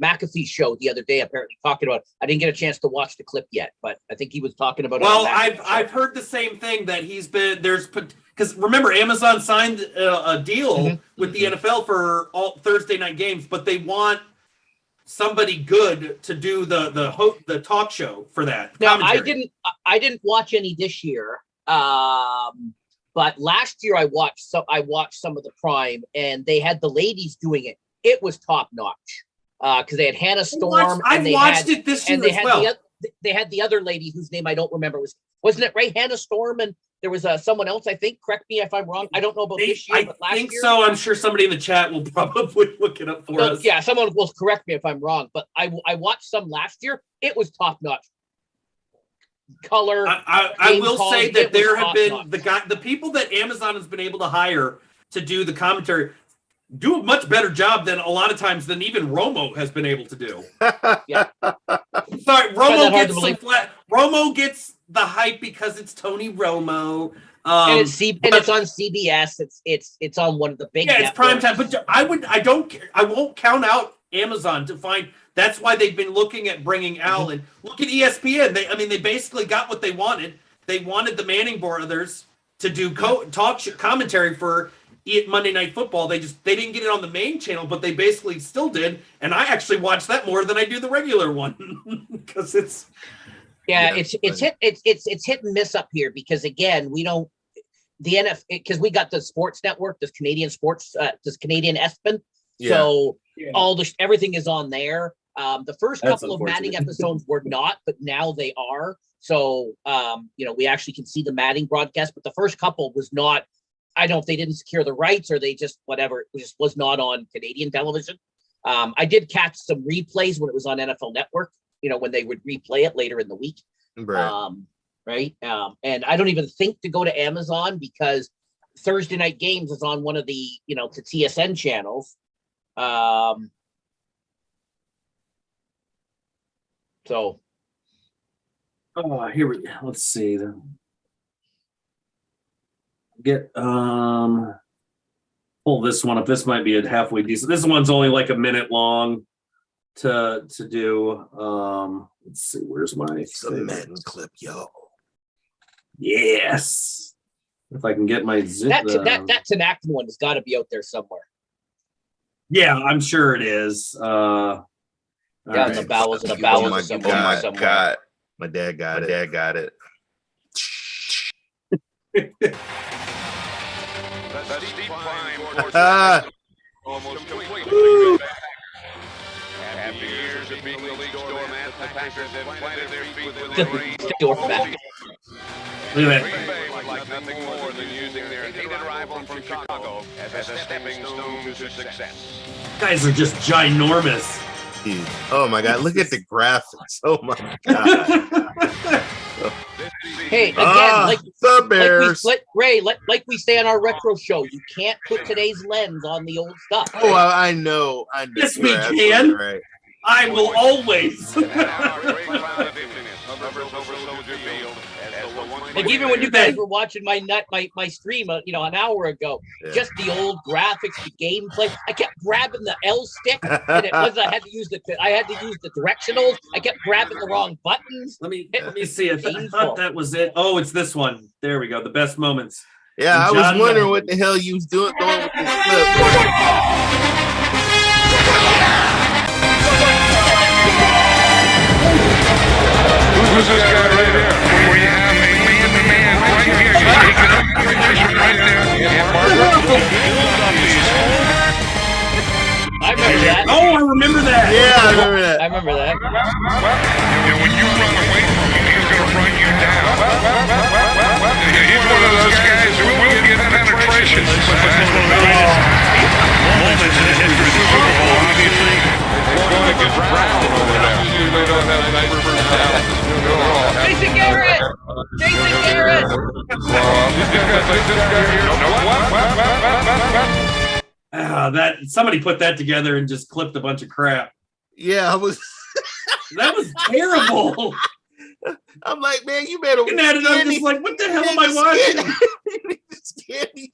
McAfee's show the other day, apparently talking about. I didn't get a chance to watch the clip yet, but I think he was talking about. Well, I've heard the same thing that because remember Amazon signed a deal with the NFL for all Thursday night games, but they want somebody good to do the talk show for that. Now commentary. I didn't watch any this year. But last year I watched some of the Prime, and they had the ladies doing it. It was top notch because they had Hannah Storm. I watched it this year as well. They had the other lady whose name I don't remember. Wasn't it right? Hannah Storm, and there was someone else. I think. Correct me if I'm wrong. I don't know about this year, but last year. I think so. I'm sure somebody in the chat will probably look it up for us. Yeah, someone will correct me if I'm wrong. But I watched some last year. It was top notch. Color. I will say that there have been the people that Amazon has been able to hire to do the commentary do a much better job than a lot of times than even Romo has been able to do. Yeah. Sorry, Romo gets the hype because it's Tony Romo. And it's on CBS. It's on one of the big. Yeah, it's prime time. But I won't count out Amazon to find. That's why they've been looking at bringing Al and look at ESPN. They basically got what they wanted. They wanted the Manning brothers to do commentary for Monday Night Football. They didn't get it on the main channel, but they basically still did. And I actually watch that more than I do the regular one because it's. Yeah, it's hit and miss up here because again we don't the NFL because we got the sports network, this Canadian sports, this Canadian ESPN. Yeah. So everything is on there. The first couple of Madden episodes were not, but now they are. So we actually can see the Madden broadcast, but the first couple was not. I don't know if they didn't secure the rights or they just whatever. It just was not on Canadian television. I did catch some replays when it was on NFL Network. When they would replay it later in the week. Right. And I don't even think to go to Amazon because Thursday Night Games is on one of the, the TSN channels. Here we go. Let's see then. get pull this one up. This might be a halfway decent. This one's only like a minute long to do. Let's see, where's my It's a Madden clip, yo. Yes. If I can get my That's an acting one. It's got to be out there somewhere. Yeah, I'm sure it is. Down the bowels of the bowels. Oh my God. My dad got it. That steep climb almost completely. After years of being the league's doormat, the Packers have planted their feet with the rain. Doormat. Look at Green Bay would like nothing more than using their hated rival from Chicago as a stepping stone to success. guys are just ginormous. Dude. Oh my God. Look at the graphics. Oh my God. Hey, again, the Bears. like we say on our retro show, you can't put today's lens on the old stuff. Oh, I know. Yes, we You're can. right. I will always. Like even when you guys were watching my stream, an hour ago, just the old graphics, the gameplay. I kept grabbing the L stick, and it was I had to use the directionals. I kept grabbing the wrong buttons. Let me see. I thought that was it. Oh, it's this one. There we go. The best moments. Yeah, I was wondering what the hell you was doing with this clip. Who's this guy right here? Where you have a man-to-man right here. You take it up, right there. I remember that. Oh, I remember that. Yeah, I remember that. I remember that. And when you run away from him, he's going to run you down. He's one of those guys who will get penetration. But that's one of the greatest moments in the history of the Super Bowl, obviously. They're going to get Brown over there. They don't have a nice first down. Jason Garrett. Jason Garrett. That somebody put that together and just clipped a bunch of crap. Yeah, I was. That was terrible. I'm like, man, you better. Looking at it, I'm just like, what the hell am I watching? Scary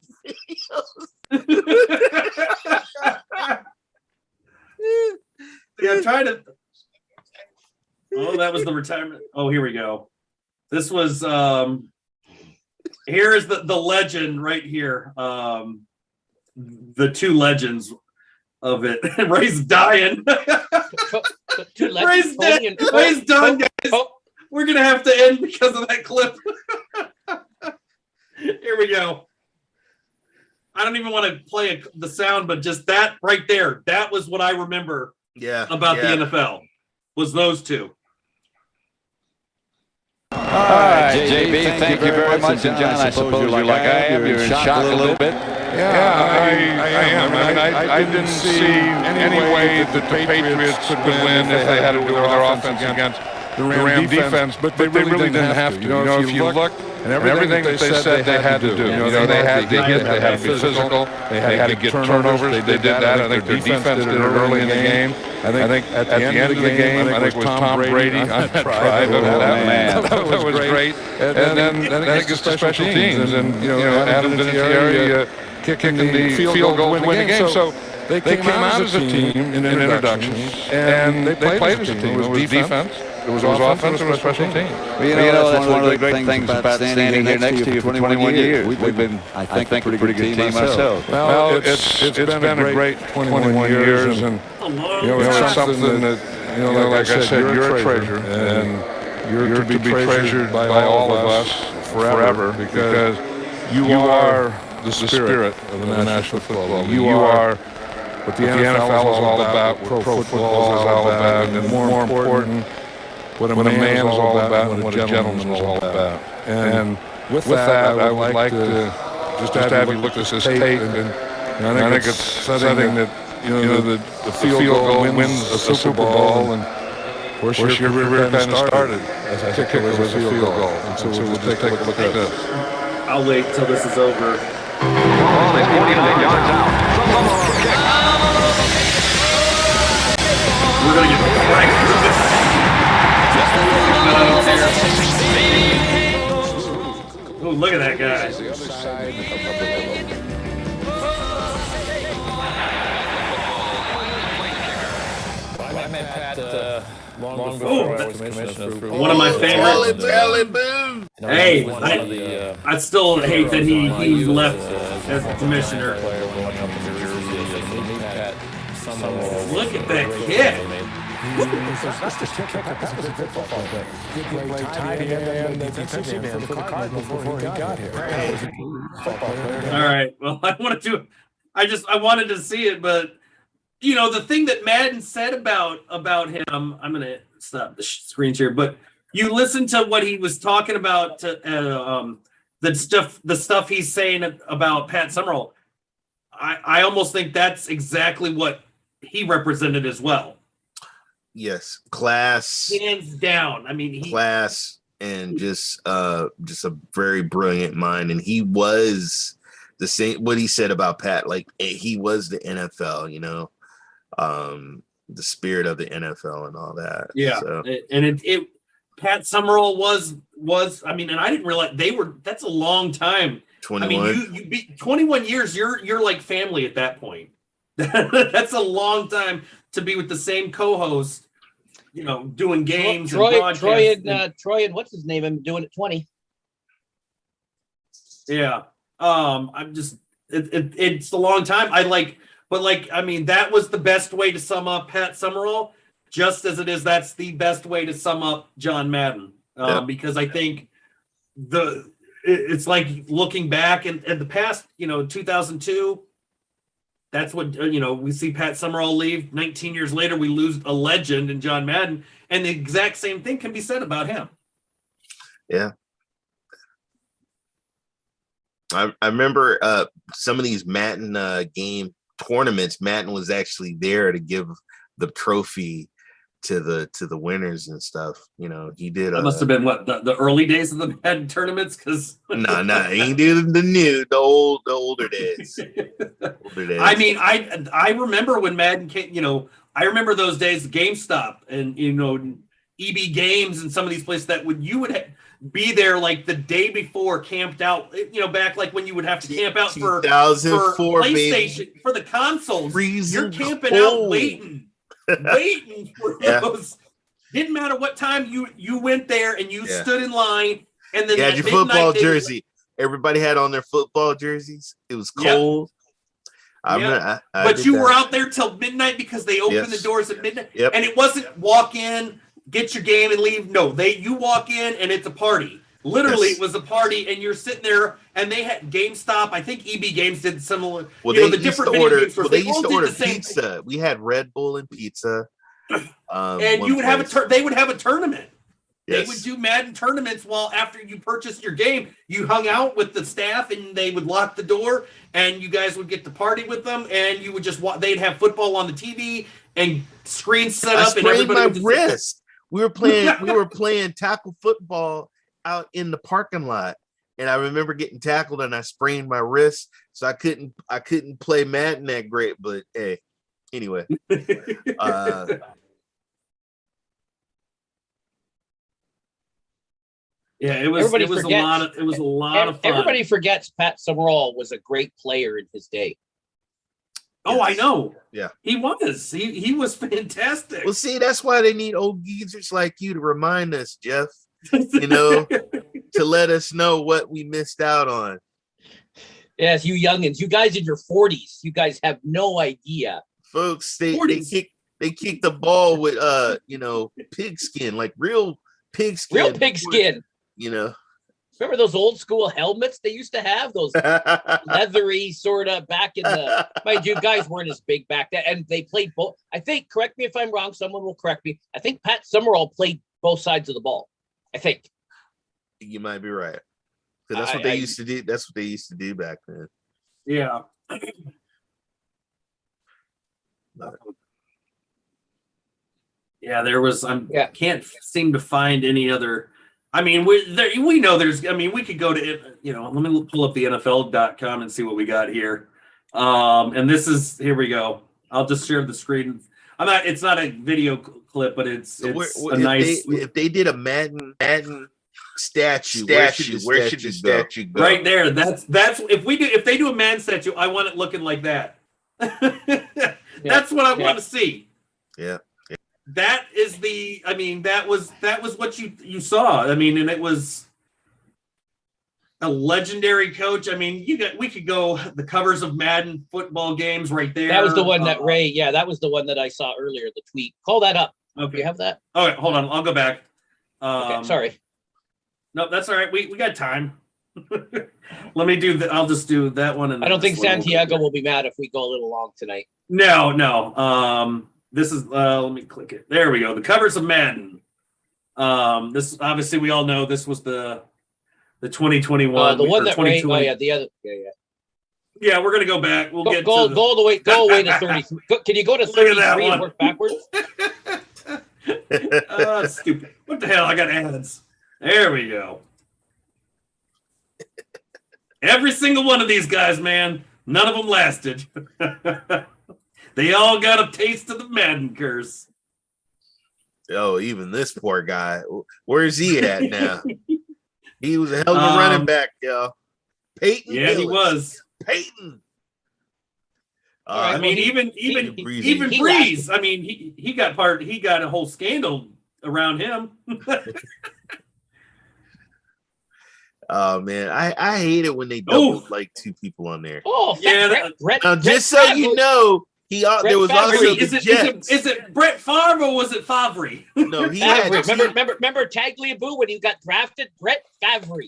Yeah, I'm trying to. Oh, that was the retirement. Oh, here we go. This was. Here is the legend right here. The two legends of it. Ray's dying. Ray's dead. Ray's done, guys. We're gonna have to end because of that clip. Here we go. I don't even want to play the sound, but just that right there. That was what I remember. About the NFL was those two. All right, JB, thank you very much. And John, I suppose you're like I am. You're in shock a little bit. Yeah, I am. I didn't see any way that the Patriots could win if they had to do their offense against the Ram defense, but they really didn't have to. You know, if you look and everything that they said they had to do, you know, they had to hit, they had to be physical, they had to get turnovers. They did that. I think their defense did it early in the game. I think at the end of the game, I think it was Tom Brady on that drive. That was great. And then I think it's the special teams, and Adam Vinatieri kicking the field goal to win the game. So they came out as a team in introductions, and they played as a team. It was defense. It was offense and a special team. Well, that's one of the great things about standing here next to you for 21 years. We've been, I think, a pretty good team ourselves. Well, it's been a great 21 years, and it's something that, like I said, you're a treasure, and you're to be treasured by all of us forever, because you are the spirit of the National Football League. You are what the NFL is all about, what pro football is all about, and more important, what a man is all about and what a gentleman is all about. And with that, I would like to just have you look at this tape, and I think it's something that, the field goal wins a Super Bowl, and of course your career kind of started as a kicker as a field goal. And so we'll take a look at this. I'll wait till this is over. Ball is 48 yards out. We're gonna get right through this. Oh, look at that guy. The other side of the I met Pat long before I was commissioner. One of my favorites. Tally boo. Hey, I still hate that he left as a commissioner. Look at that kid. That's just kick. That was a good football thing. He played tight end, defensive end for the Cardinals before he got here. All right. Well, I wanted to see it, but you know, the thing that Madden said about him, I'm going to stop the screen share, but you listen to what he was talking about, the stuff he's saying about Pat Summerall. I almost think that's exactly what he represented as well. Yes, class, hands down. I mean, class, and just a very brilliant mind. And he was the same. What he said about Pat, like he was the NFL, you know, the spirit of the NFL and all that. Yeah, so. and it Pat Summerall was. I mean, and I didn't realize they were. That's a long time. 21. I mean, you be 21 years. You're like family at that point. That's a long time to be with the same co-host. You know, doing games. Troy and what's his name? I'm doing it 20. Yeah. I'm just it's a long time. I mean, that was the best way to sum up Pat Summerall, just as it is that's the best way to sum up John Madden. Because I think it's like looking back at the past, you know, 2002. That's what, you know, we see Pat Summerall leave. 19 years later, we lose a legend in John Madden. And the exact same thing can be said about him. Yeah. I remember some of these Madden game tournaments. Madden was actually there to give the trophy to the winners and stuff. You know, he did. That must have been what the early days of the Madden tournaments, because no, he ain't doing the older days. I mean, I remember when Madden came. You know, I remember those days, GameStop and you know, EB Games and some of these places that you would be there like the day before, camped out. You know, back like when you would have to camp out for 2004 PlayStation, baby. For the consoles. Freezing You're camping cold. out waiting for those. Didn't matter what time you went there and you stood in line, and then you had your football jersey. Everybody had on their football jerseys. It was cold. Yep. But you were out there till midnight because they opened the doors at midnight. Yep. And it wasn't walk in, get your game and leave. No, you walk in and it's a party. Literally, It was a party, and you're sitting there, and they had GameStop. I think EB Games did similar. Well, you know, they the used different to order. video game stores, Well, they used to order the pizza. We had Red Bull and pizza. And you would have they would have a tournament. Yes. They would do Madden tournaments while after you purchased your game, you hung out with the staff, and they would lock the door, and you guys would get to party with them, and you would just they'd have football on the TV and screens set up. I sprained my wrist. We were playing tackle football out in the parking lot, and I remember getting tackled and I sprained my wrist, so I couldn't play Madden that great. But hey, anyway, yeah, it was a lot of fun. Everybody forgets Pat Summerall was a great player in his day. Oh, I know. Yeah, he was. He was fantastic. Well, see, that's why they need old geezers like you to remind us, Jeff. You know, to let us know what we missed out on. Yes, you youngins, you guys in your 40s, you guys have no idea. Folks, they kick the ball with pigskin, like real pigskin. Real pigskin. You know. Remember those old school helmets they used to have? Those leathery sort of back in the. Mind you, guys weren't as big back then, and they played both. I think. Correct me if I'm wrong. Someone will correct me. I think Pat Summerall played both sides of the ball. I think. You might be right. Because that's what they used to do. That's what they used to do back then. Yeah. Yeah, there was. Can't seem to find any other. I mean, we know there's. I mean, we could go to let me pull up the NFL.com and see what we got here. And this is here we go. I'll just share the screen. It's not a video clip, but it's a nice. If they did a Madden statue. Where should the statue go? Right there. That's if they do a man statue, I want it looking like that. That's what I want to see. Yeah. That is that was what you saw. I mean, and it was a legendary coach. I mean, we could go the covers of Madden football games right there. That was the one that Ray. Yeah, that was the one that I saw earlier. The tweet. Call that up. Okay, do you have that? All right, hold on. I'll go back. Okay, sorry. No, that's all right. We got time. Let me do that. I'll just do that one. And I don't think Santiago will be mad if we go a little long tonight. No. This is. Let me click it. There we go. The covers of Madden. This obviously we all know this was the 2021. The one that Ray. Oh yeah, the other. Yeah. Yeah, we're gonna go back. We'll get go away to 33. Can you go to 33 and work backwards? Stupid. What the hell? I got ads. There we go. Every single one of these guys, man, none of them lasted. They all got a taste of the Madden curse. Oh, even this poor guy. Where's he at now? He was a hell of a running back, yo. Peyton. Yeah, Hillis. he was. Peyton. I mean, even Breeze. I mean, he got a whole scandal around him. Oh man, I hate it when they doubled like two people on there. Oh yeah, Brett. Now, just so you know, there was also the Jets. Is it Brett Favre or was it Favre? No, he Favre. had. Remember Tagliabue when he got drafted? Brett Favre.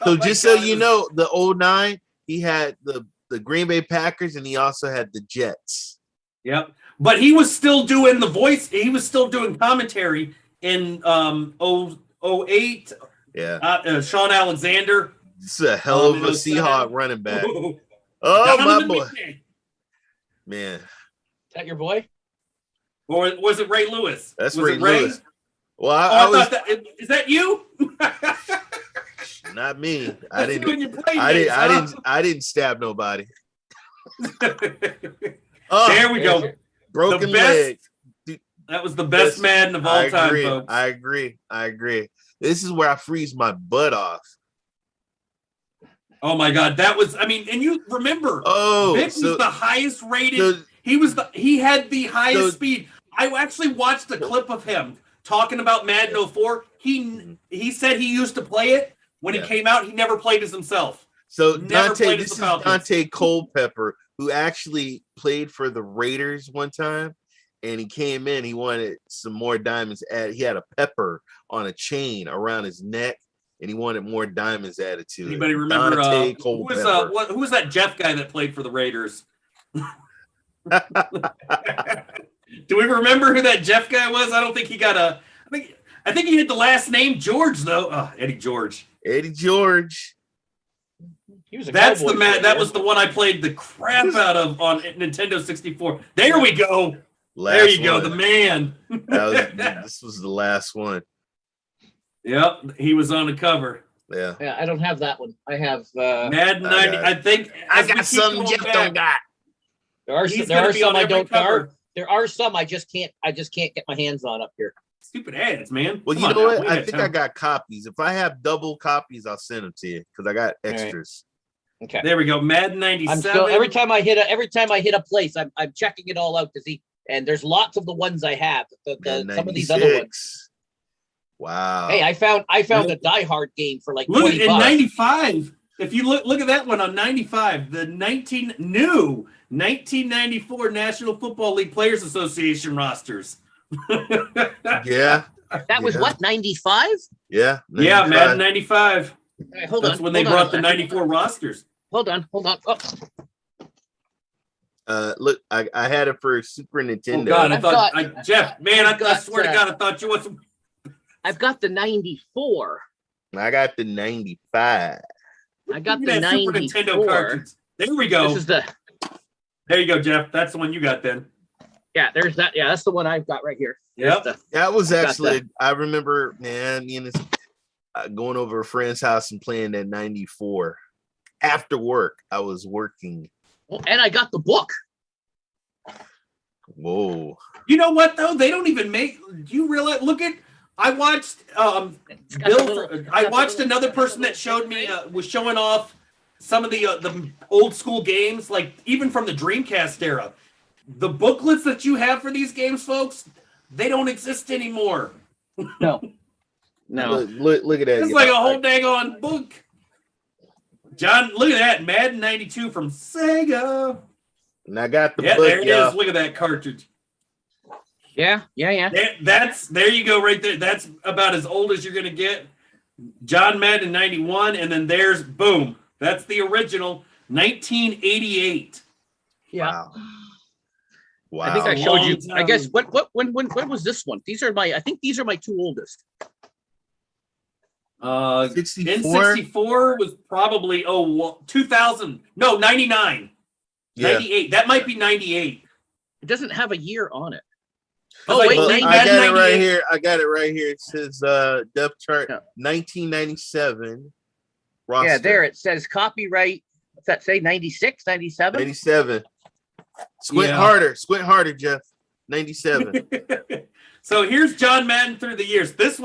So just so you know, the 09, he had the Green Bay Packers and he also had the Jets. Yep. But he was still doing the voice. He was still doing commentary in 08. Yeah. Sean Alexander. This is a hell of a Seahawk running back. Oh, my boy. Man. Is that your boy? Or was it Ray Lewis? That's was Ray Lewis. Well, I thought that is that you? Not me. I didn't stab nobody. There we go. Broken leg. That was the best Madden of all time, folks. I agree. This is where I freeze my butt off. Oh my God, that was. I mean, and you remember? Vic was the highest rated. He had the highest speed. I actually watched a clip of him talking about Madden 04. He said he used to play it when it came out. He never played as himself. So this is Dante Culpepper, who actually played for the Raiders one time, and he came in. He wanted some more diamonds. He had a pepper on a chain around his neck, and he wanted more diamonds added to it. Anybody remember who was that Jeff guy that played for the Raiders? Do we remember who that Jeff guy was? I don't think he got a. I think he had the last name George though. Eddie George. Eddie George. He was That's the man. That was the one I played the crap out of on Nintendo 64. There we go. There you go. The man. This was the last one. Yep, he was on the cover. Yeah. Yeah, I don't have that one. I have Madden 90. I think I got something Jeff don't got. There are some I don't cover. There are some I just can't get my hands on up here. Stupid ads, man. Well, you know what? I think I got copies. If I have double copies, I'll send them to you because I got extras. Right. Okay. There we go. Madden 97. I'm still, every time I hit a place, I'm checking it all out to see. And there's lots of the ones I have. Some of these other ones. Wow. Hey, I found a Die Hard game for like look $20. In 95. If you look at that one on 95, the 1994 National Football League Players Association rosters. Yeah. That was what, 95? Yeah. 95. Yeah, Madden 95. Right, That's when they brought the 94 rosters. Hold on. Oh. Look, I had it for Super Nintendo. Oh God, Jeff, man, I swear to God, I thought you was. I've got the 94. I got the 95. I got the 94. Super Nintendo cartridge. There we go. This is the. There you go, Jeff. That's the one you got then. Yeah, there's that. Yeah, that's the one I've got right here. Yep. That was actually. I remember, man, me and this going over a friend's house and playing that 94. After work, I was working. Oh, and I got the book. Whoa. You know what though? They don't even make. Do you realize? Look at I watched I watched another person that showed me was showing off some of the old school games, like even from the Dreamcast era. The booklets that you have for these games, folks, they don't exist anymore. No. Look at that. It's like a whole dang on book. John, look at that Madden 92 from Sega. And I got the book. There it is. Look at that cartridge. Yeah. There you go, right there. That's about as old as you're gonna get. John Madden 91, and then there's boom. That's the original 1988. Yeah. Wow. I think I showed you. Long I guess time. when was this one? I think these are my two oldest. 64? N64 was probably 2000. No, 99. Yeah. 98. That might be 98. It doesn't have a year on it. Oh, wait, Well, Madden I got it right 98. here. It says depth chart 1997 roster. Yeah, there it says copyright. What's that say? 96, 97? 97. Squint Yeah. harder, Jeff. 97. So here's John Madden through the years. This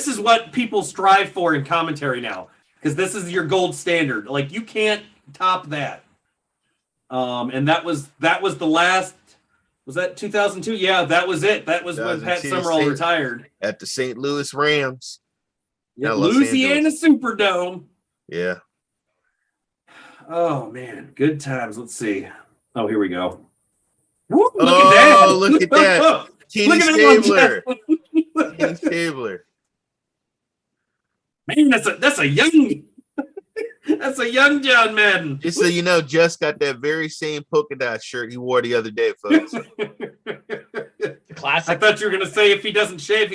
is what people strive for in commentary now, because this is your gold standard. Like, you can't top that. And that was the last. Was that 2002? Yeah, that was it. That was when Pat 2002 Summerall retired At the St. Louis Rams. Yeah, Not Los Louisiana Angeles. Superdome. Yeah. Oh man, good times. Let's see. Oh, here we go. Woo, look Oh, at that! look at that. Kenny Look at that Stabler. one. Kenny Stabler. Man, that's a young that's a young John Madden. Just so you know, Jess got that very same polka dot shirt he wore the other day, folks. Classic. I thought you were gonna say if he doesn't shave,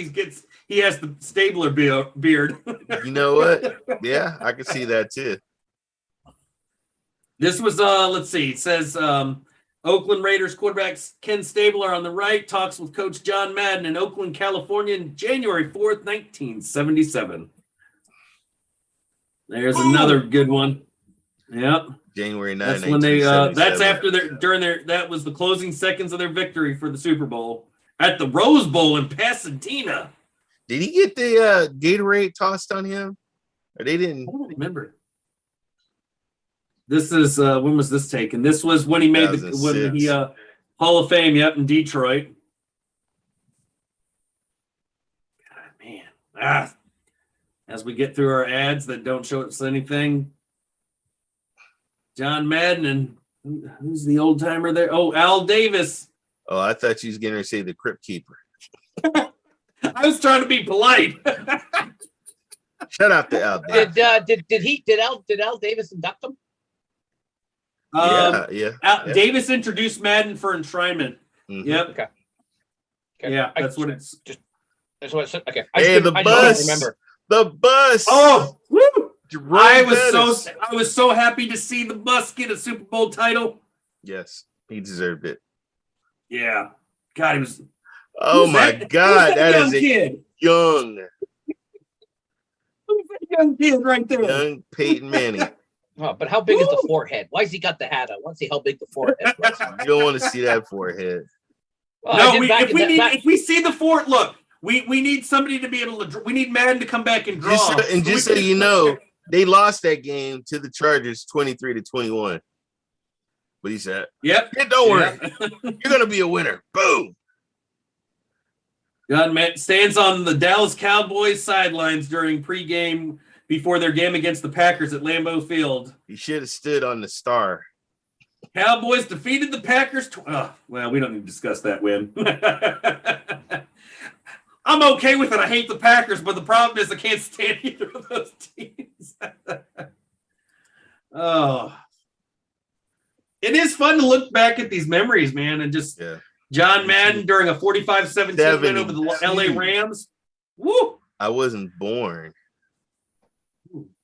he has the Stabler beard. You know what? Yeah, I can see that too. This was let's see. It says Oakland Raiders quarterback Ken Stabler on the right talks with Coach John Madden in Oakland, California, on January 4th, 1977. There's another good one. Yep. January 9th. That's when they that's after that was the closing seconds of their victory for the Super Bowl at the Rose Bowl in Pasadena. Did he get the Gatorade tossed on him? Or they didn't? I don't remember. This is when was this taken? This was when he made when he Hall of Fame, yep, in Detroit. God, man. As we get through our ads that don't show us anything. John Madden and who's the old timer there? Oh, Al Davis. Oh, I thought you was going to say the Crypt Keeper. I was trying to be polite. Shout out to Al Davis. Did Al Davis induct him? Yeah. Davis introduced Madden for enshrinement. Mhm. Yep. Okay. Yeah, that's what it's. That's what it said. Okay. Hey, the I bus. don't remember. The bus. Oh, woo! Jerome I Bettis. was so happy to see the bus get a Super Bowl title. Yes, he deserved it. Yeah. God, he was. Oh who's my God, that young is a kid. young Who's that young kid right there? Peyton Manning. Oh, but how big is the forehead? Why has he got the hat? I want to see how big the forehead was. You don't want to see that forehead. Well, I No, did back in that- if we see the fort, look, we need somebody to be able to. We need Madden to come back and draw. Just so you know, they lost that game to the Chargers 23-21. But he said, Yep. "Hey, don't worry, you're gonna be a winner." Boom. John Madden stands on the Dallas Cowboys sidelines during pregame before their game against the Packers at Lambeau Field. He should have stood on the star. Cowboys defeated the Packers. Well, we don't need to discuss that win. I'm okay with it. I hate the Packers, but the problem is I can't stand either of those teams. Oh, it is fun to look back at these memories, man, and just John Madden during a 45-17 win over the LA Rams. Woo! I wasn't born,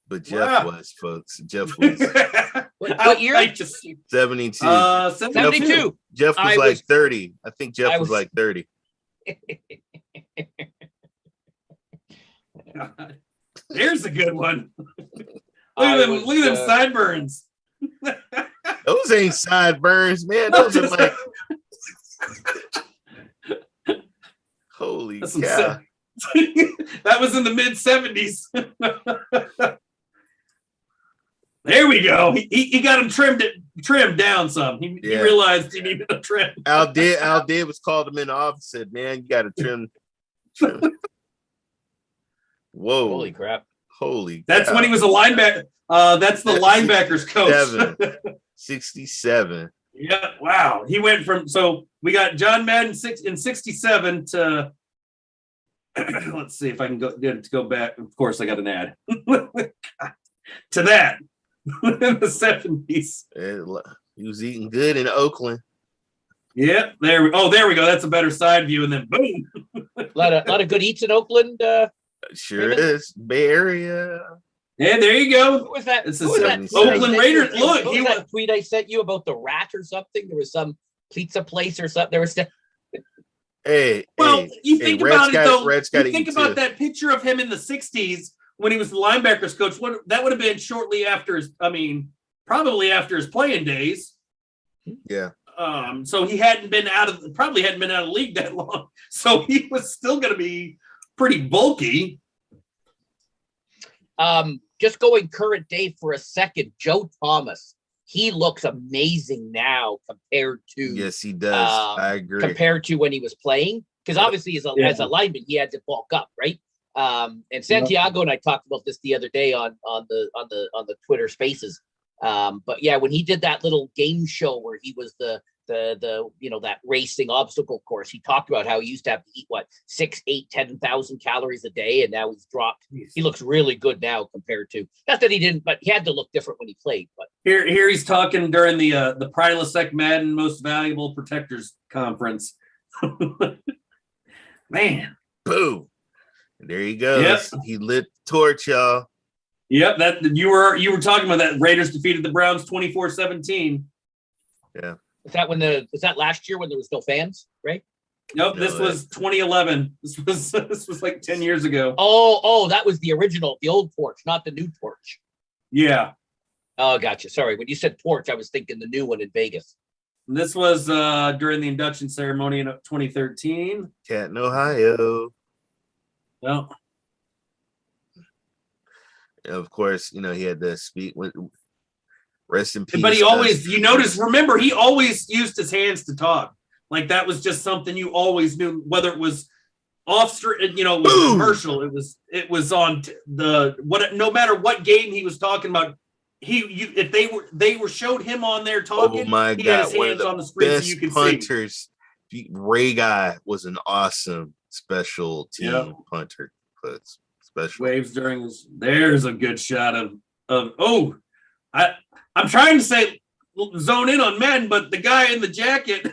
but Jeff was, folks. Jeff was. What year? 72. 72. Jeff was like 30. I think Jeff was like 30. There's a good one. Look at them sideburns. Those ain't sideburns, man. Those are like holy Holy That's cow. that was in the mid 70s. There we go. He got him trimmed down some. He realized he needed a trim. Al Davis called him in the office and said, man, you got to trim. Whoa. Holy crap. That's when he was a linebacker. That's the linebackers coach. 67. Yeah, wow. He went from, so we got John Madden in 67 to, let's see if I can go back. Of course, I got an ad to that in the 70s. He was eating good in Oakland. Yeah, there we go. That's a better side view. And then boom. A lot of good eats in Oakland. Sure is. Bay Area. Yeah, there you go. What was that? It's What was that Oakland Raiders. Look, what was that tweet I sent you about the rat or something? There was some pizza place or something. There was. You think about it though. Red's You think about that picture of him in the 60s when he was the linebackers coach. That would have been shortly after his. Probably after his playing days. Yeah. So he hadn't been out of the league that long. So he was still going to be pretty bulky. Just going current day for a second, Joe Thomas. He looks amazing now compared to. Yes, he does. I agree. Compared to when he was playing, because obviously as a lineman, he had to bulk up, right? And Santiago and I talked about this the other day on the Twitter Spaces. But yeah, when he did that little game show where he was the that racing obstacle course, he talked about how he used to have to eat 6, 8, 10,000 calories a day, and now he's dropped. He looks really good now compared to, not that he didn't, but he had to look different when he played. But here he's talking during the Prilosec Madden Most Valuable Protectors Conference. Man, boom! There you go. Yep. He lit the torch, y'all. Yep, that you were talking about that. Raiders defeated the Browns 24-17. Yeah. Is that last year when there was no fans, right? Nope, this was 2011. This was like 10 years ago. Oh, that was the original, the old torch, not the new torch. Yeah. Oh, gotcha. Sorry. When you said torch, I was thinking the new one in Vegas. And this was during the induction ceremony in 2013. Canton, Ohio. Well, of course, he had to speak with rest in peace. But he always, remember, he always used his hands to talk. Like that was just something you always knew, whether it was off, it was commercial. It was on no matter what game he was talking about. If they were showed him on there talking. Oh my he God! had his hands on the screen so you could punters. See. Ray Guy was an awesome special team punter. Special waves during this. There's a good shot of I'm trying to say zone in on Madden, but the guy in the jacket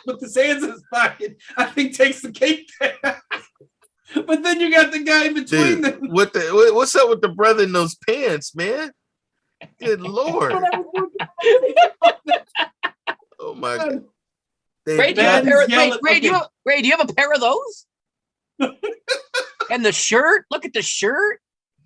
with his hands in his pocket, I think takes the cake there. But then you got the guy in between them. What's up with the brother in those pants, man? Good Lord. Oh my God. Ray, do you have a pair of those? And the shirt? Look at the shirt.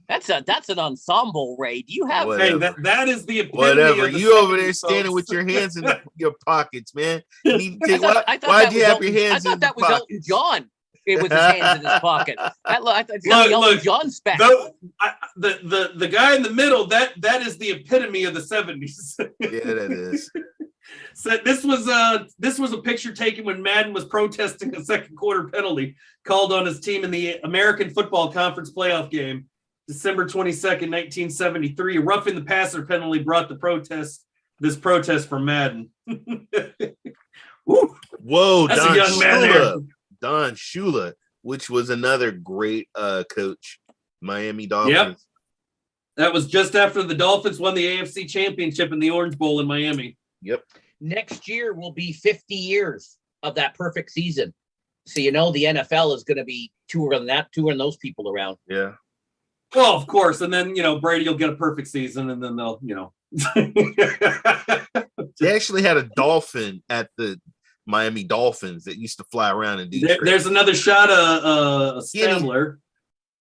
That's an ensemble, Ray. Do you have? Hey, that is the epitome. Whatever. Of the you over there standing with your hands in your pockets, man. Why'd you have your hands in your pockets? I thought that was Elton John with his hands in his pocket. I thought Elton John spec. The guy in the middle, that is the epitome of the 70s. Yeah, that is. So this was a picture taken when Madden was protesting a second quarter penalty called on his team in the American Football Conference playoff game, December 22nd, 1973. A roughing the passer penalty brought this protest from Madden. Whoa, that's a young man there. Don Shula, which was another great coach, Miami Dolphins. Yep. That was just after the Dolphins won the AFC Championship in the Orange Bowl in Miami. Yep. Next year will be 50 years of that perfect season. So the NFL is going to be touring those people around. Yeah. Well, of course, and then Brady will get a perfect season, and then they'll They actually had a dolphin at the Miami Dolphins that used to fly around and do. There's another shot of Stabler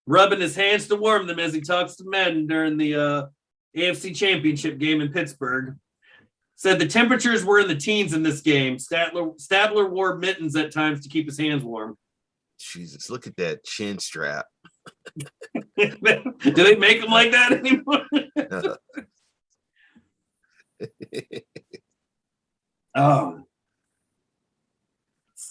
rubbing his hands to warm them as he talks to Madden during the AFC Championship game in Pittsburgh. Said the temperatures were in the teens in this game. Stabler wore mittens at times to keep his hands warm. Jesus, look at that chin strap. Do they make them like that anymore? Oh,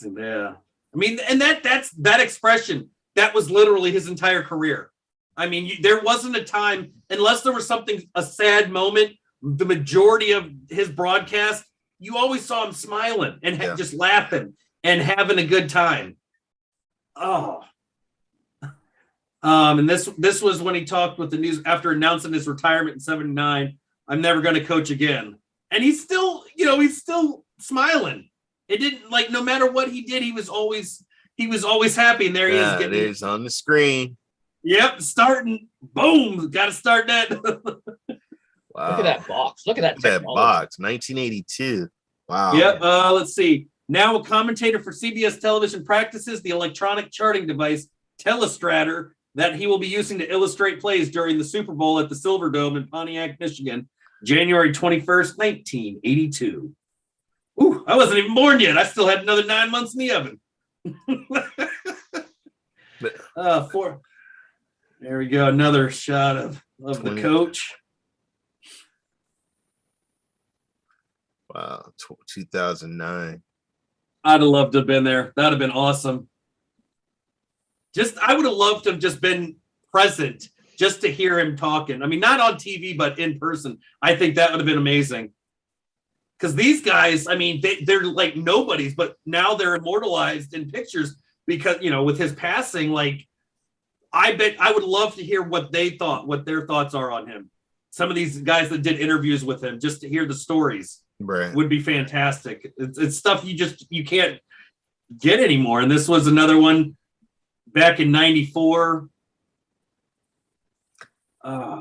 yeah. I mean, and that expression, that was literally his entire career. I mean, there wasn't a time, unless there was a sad moment, the majority of his broadcast, you always saw him smiling and just laughing and having a good time. Oh. And this was when he talked with the news after announcing his retirement in '79. I'm never going to coach again. And he's still smiling. It didn't, like, no matter what he did, he was always happy. And there he is. It is on the screen. Yep, starting. Boom. Got to start that. Wow. Look at that box. Look at that. Look at that box. 1982. Wow. Yep. Let's see. Now a commentator for CBS television practices the electronic charting device Telestrator that he will be using to illustrate plays during the Super Bowl at the Silverdome in Pontiac, Michigan, January 21st, 1982. Ooh, I wasn't even born yet. I still had another 9 months in the oven. There we go. Another shot of the coach. Wow, 2009. I'd have loved to have been there. That'd have been awesome. I would have loved to have just been present just to hear him talking. I mean, not on TV, but in person. I think that would have been amazing. Because these guys, I mean, they're like nobodies, but now they're immortalized in pictures because, with his passing, like, I bet I would love to hear what their thoughts are on him. Some of these guys that did interviews with him, just to hear the stories would be fantastic. It's stuff you can't get anymore. And this was another one back in '94.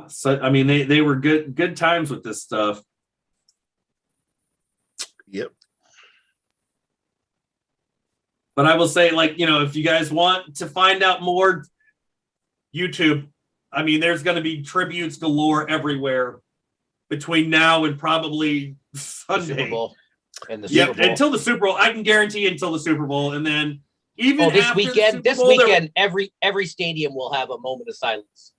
So I mean, they were good times with this stuff. Yep. But I will say, like, if you guys want to find out more, YouTube, I mean, there's going to be tributes galore everywhere between now and probably Sunday. Super Bowl. And the Super Bowl. Until the Super Bowl. I can guarantee until the Super Bowl. And then even this weekend, every stadium will have a moment of silence.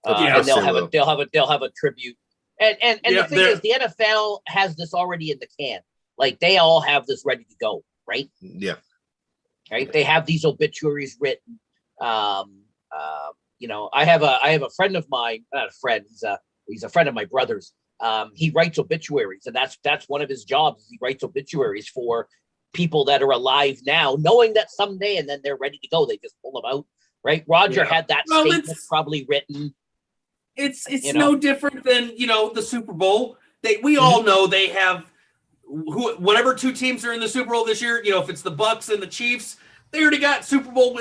And they'll have a tribute. And the thing is, the NFL has this already in the can. Like, they all have this ready to go, right? Yeah. Right. They have these obituaries written. I have a friend of mine, not a friend. He's a friend of my brother's. He writes obituaries, and that's one of his jobs. He writes obituaries for people that are alive now, knowing that someday, and then they're ready to go. They just pull them out. Right. Roger had that statement probably written. It's no different than, the Super Bowl. We all know they have whatever two teams are in the Super Bowl this year. If it's the Bucks and the Chiefs, they already got Super Bowl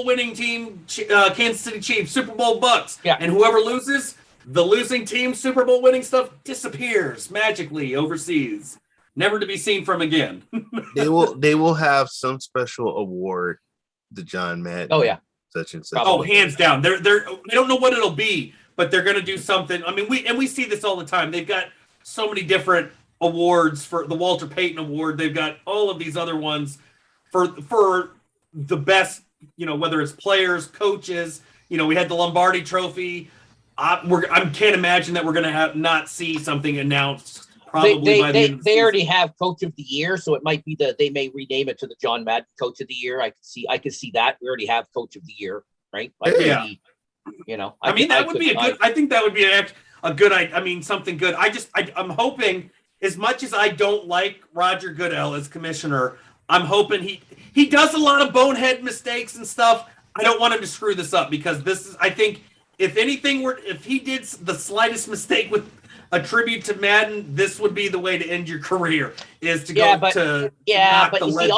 winning team, Kansas City Chiefs, Super Bowl Bucks. Yeah. And whoever loses, the losing team Super Bowl winning stuff disappears magically overseas, never to be seen from again. They will have some special award to John Madden. Oh yeah. Such and such. Oh, hands down. They don't know what it'll be, but they're going to do something. I mean, we see this all the time. They've got so many different awards for the Walter Payton Award. They've got all of these other ones for the best, whether it's players, coaches. We had the Lombardi Trophy. I can't imagine that we're going to not see something announced. Probably by the end of the they season. already have Coach of the Year, so it might be that they may rename it to the John Madden Coach of the Year. I could see that. We already have Coach of the Year, right? I think that would be a good. I mean, something good. I'm hoping, as much as I don't like Roger Goodell as commissioner, I'm hoping he does a lot of bonehead mistakes and stuff. I don't want him to screw this up, because I think if anything if he did the slightest mistake with a tribute to Madden, this would be the way to end your career, is to go to but you see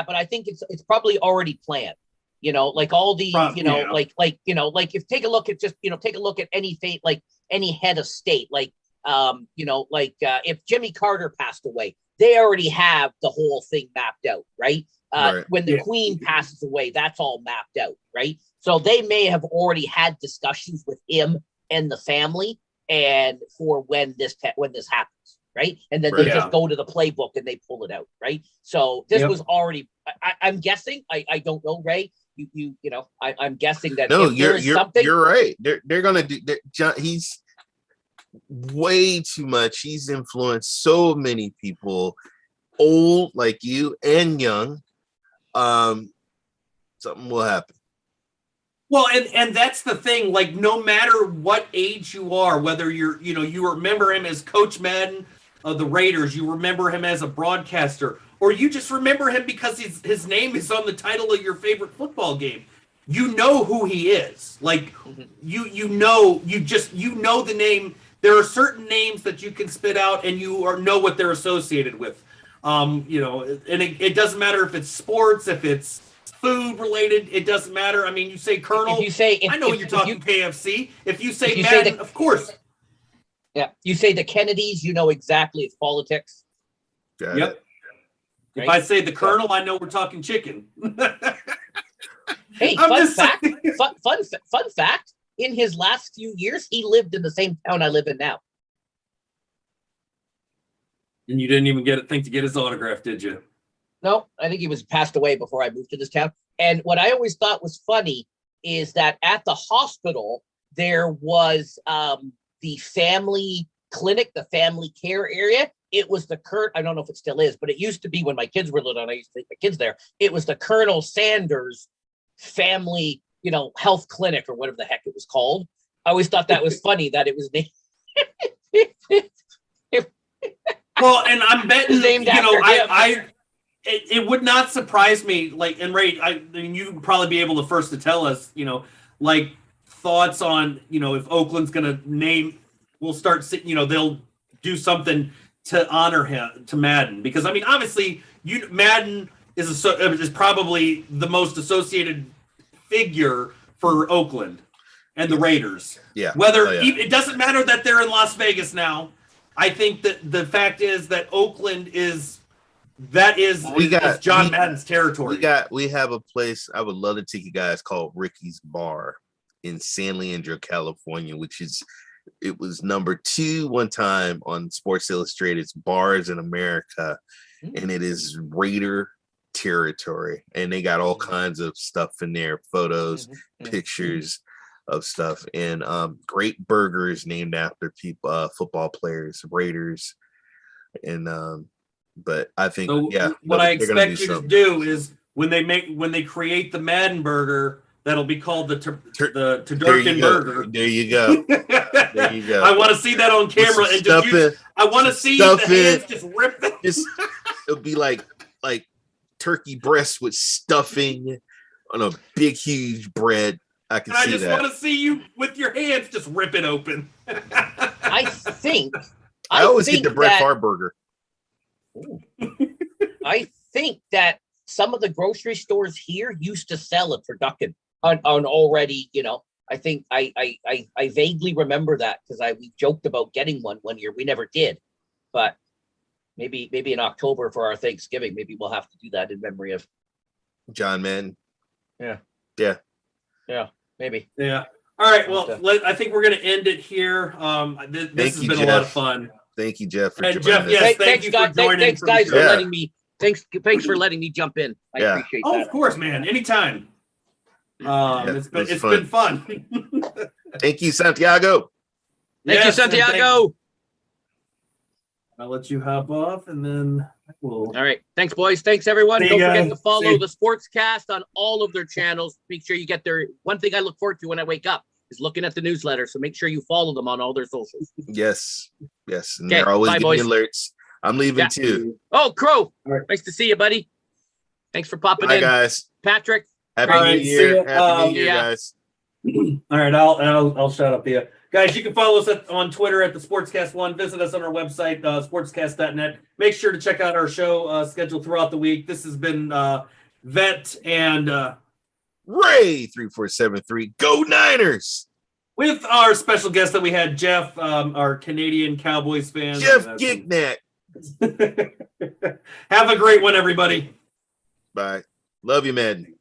but I think it's probably already planned. Like all the if take a look at any fate, like any head of state, if Jimmy Carter passed away, they already have the whole thing mapped out, right? When the Queen passes away, that's all mapped out, right? So they may have already had discussions with him and the family, and for when this happens, right? And then they just go to the playbook and they pull it out, right? So this was already I'm guessing. I don't know, Ray. You know, I'm guessing that No, if there is something. You're right. They're gonna do. John, he's way too much. He's influenced so many people, old like you and young. Something will happen. Well, and that's the thing. Like, no matter what age you are, whether you remember him as Coach Madden of the Raiders, you remember him as a broadcaster, or you just remember him because his name is on the title of your favorite football game. You know who he is. Like, you know the name. There are certain names that you can spit out, and you know what they're associated with. And it doesn't matter if it's sports, if it's food related, it doesn't matter. I mean, you say Colonel. I know you're talking KFC. If you say Madden, of course. Yeah, you say the Kennedys, you know exactly it's politics. Got Yep. it. If I say the Colonel, I know we're talking chicken. Hey, fun fact. In his last few years, he lived in the same town I live in now. And you didn't even think to get his autograph, did you? No, I think he was passed away before I moved to this town. And what I always thought was funny is that at the hospital, there was the family clinic, the family care area. It was I don't know if it still is, but it used to be when my kids were little and I used to take my kids there. It was the Colonel Sanders family, health clinic or whatever the heck it was called. I always thought that was funny that it was named. Well, and I'm betting, named after him. It would not surprise me, like, and Ray, I mean, you would probably be able to first to tell us, like, thoughts on, if Oakland's going to we'll start, they'll do something to honor him, to Madden. Because, I mean, obviously, Madden is probably the most associated figure for Oakland and the Raiders. Yeah. It doesn't matter that they're in Las Vegas now. I think that the fact is that Oakland is John Madden's territory. We have a place I would love to take you guys called Ricky's Bar in San Leandro, California, it was number 2 one time on Sports Illustrated's Bars in America, and it is Raider territory, and they got all kinds of stuff in there, photos, pictures of stuff, and great burgers named after people, football players, Raiders, and but I think what I expect you to do is when they create the Madden burger, that'll be called the Tedurkin burger. There you go. There you go. I want to see that on camera and I want to see the hands just rip it. It'll be like turkey breast with stuffing on a big huge bread. I can see that. I just want to see you with your hands just rip it open. I always get the Brett Favre burger. I think that some of the grocery stores here used to sell a turducken on already, I think I vaguely remember that because we joked about getting one year. We never did, but maybe in October for our Thanksgiving, maybe we'll have to do that in memory of John Madden. Yeah, maybe. Yeah. All right. Well, I think we're going to end it here. This has been a lot of fun. Thank you, Jeff. Jeff, yes, thank you for joining. Thanks, guys, for letting me. Thanks for letting me jump in. I appreciate that. Oh, of course, man. Anytime. It's been fun. Thank you, Santiago. Thank you, Santiago. I'll let you hop off, and then we'll. All right. Thanks, boys. Thanks, everyone. Don't forget to follow the Sportscast on all of their channels. Make sure you get their. One thing I look forward to when I wake up is looking at the newsletter. So make sure you follow them on all their socials. Yes. And they're always giving me alerts. I'm leaving too. Oh, Crow. Right. Nice to see you, buddy. Thanks for popping in. Bye, guys. Patrick. Happy New Year. Happy New Year, guys. All right. I'll shut up here. Guys, you can follow us on Twitter at the Sportscast1. Visit us on our website, sportscast.net. Make sure to check out our show schedule throughout the week. This has been Vet and Ray 3473. Go Niners! With our special guest that we had, Jeff, our Canadian Cowboys fan. Jeff Gignac. Have a great one, everybody. Bye. Love you, man.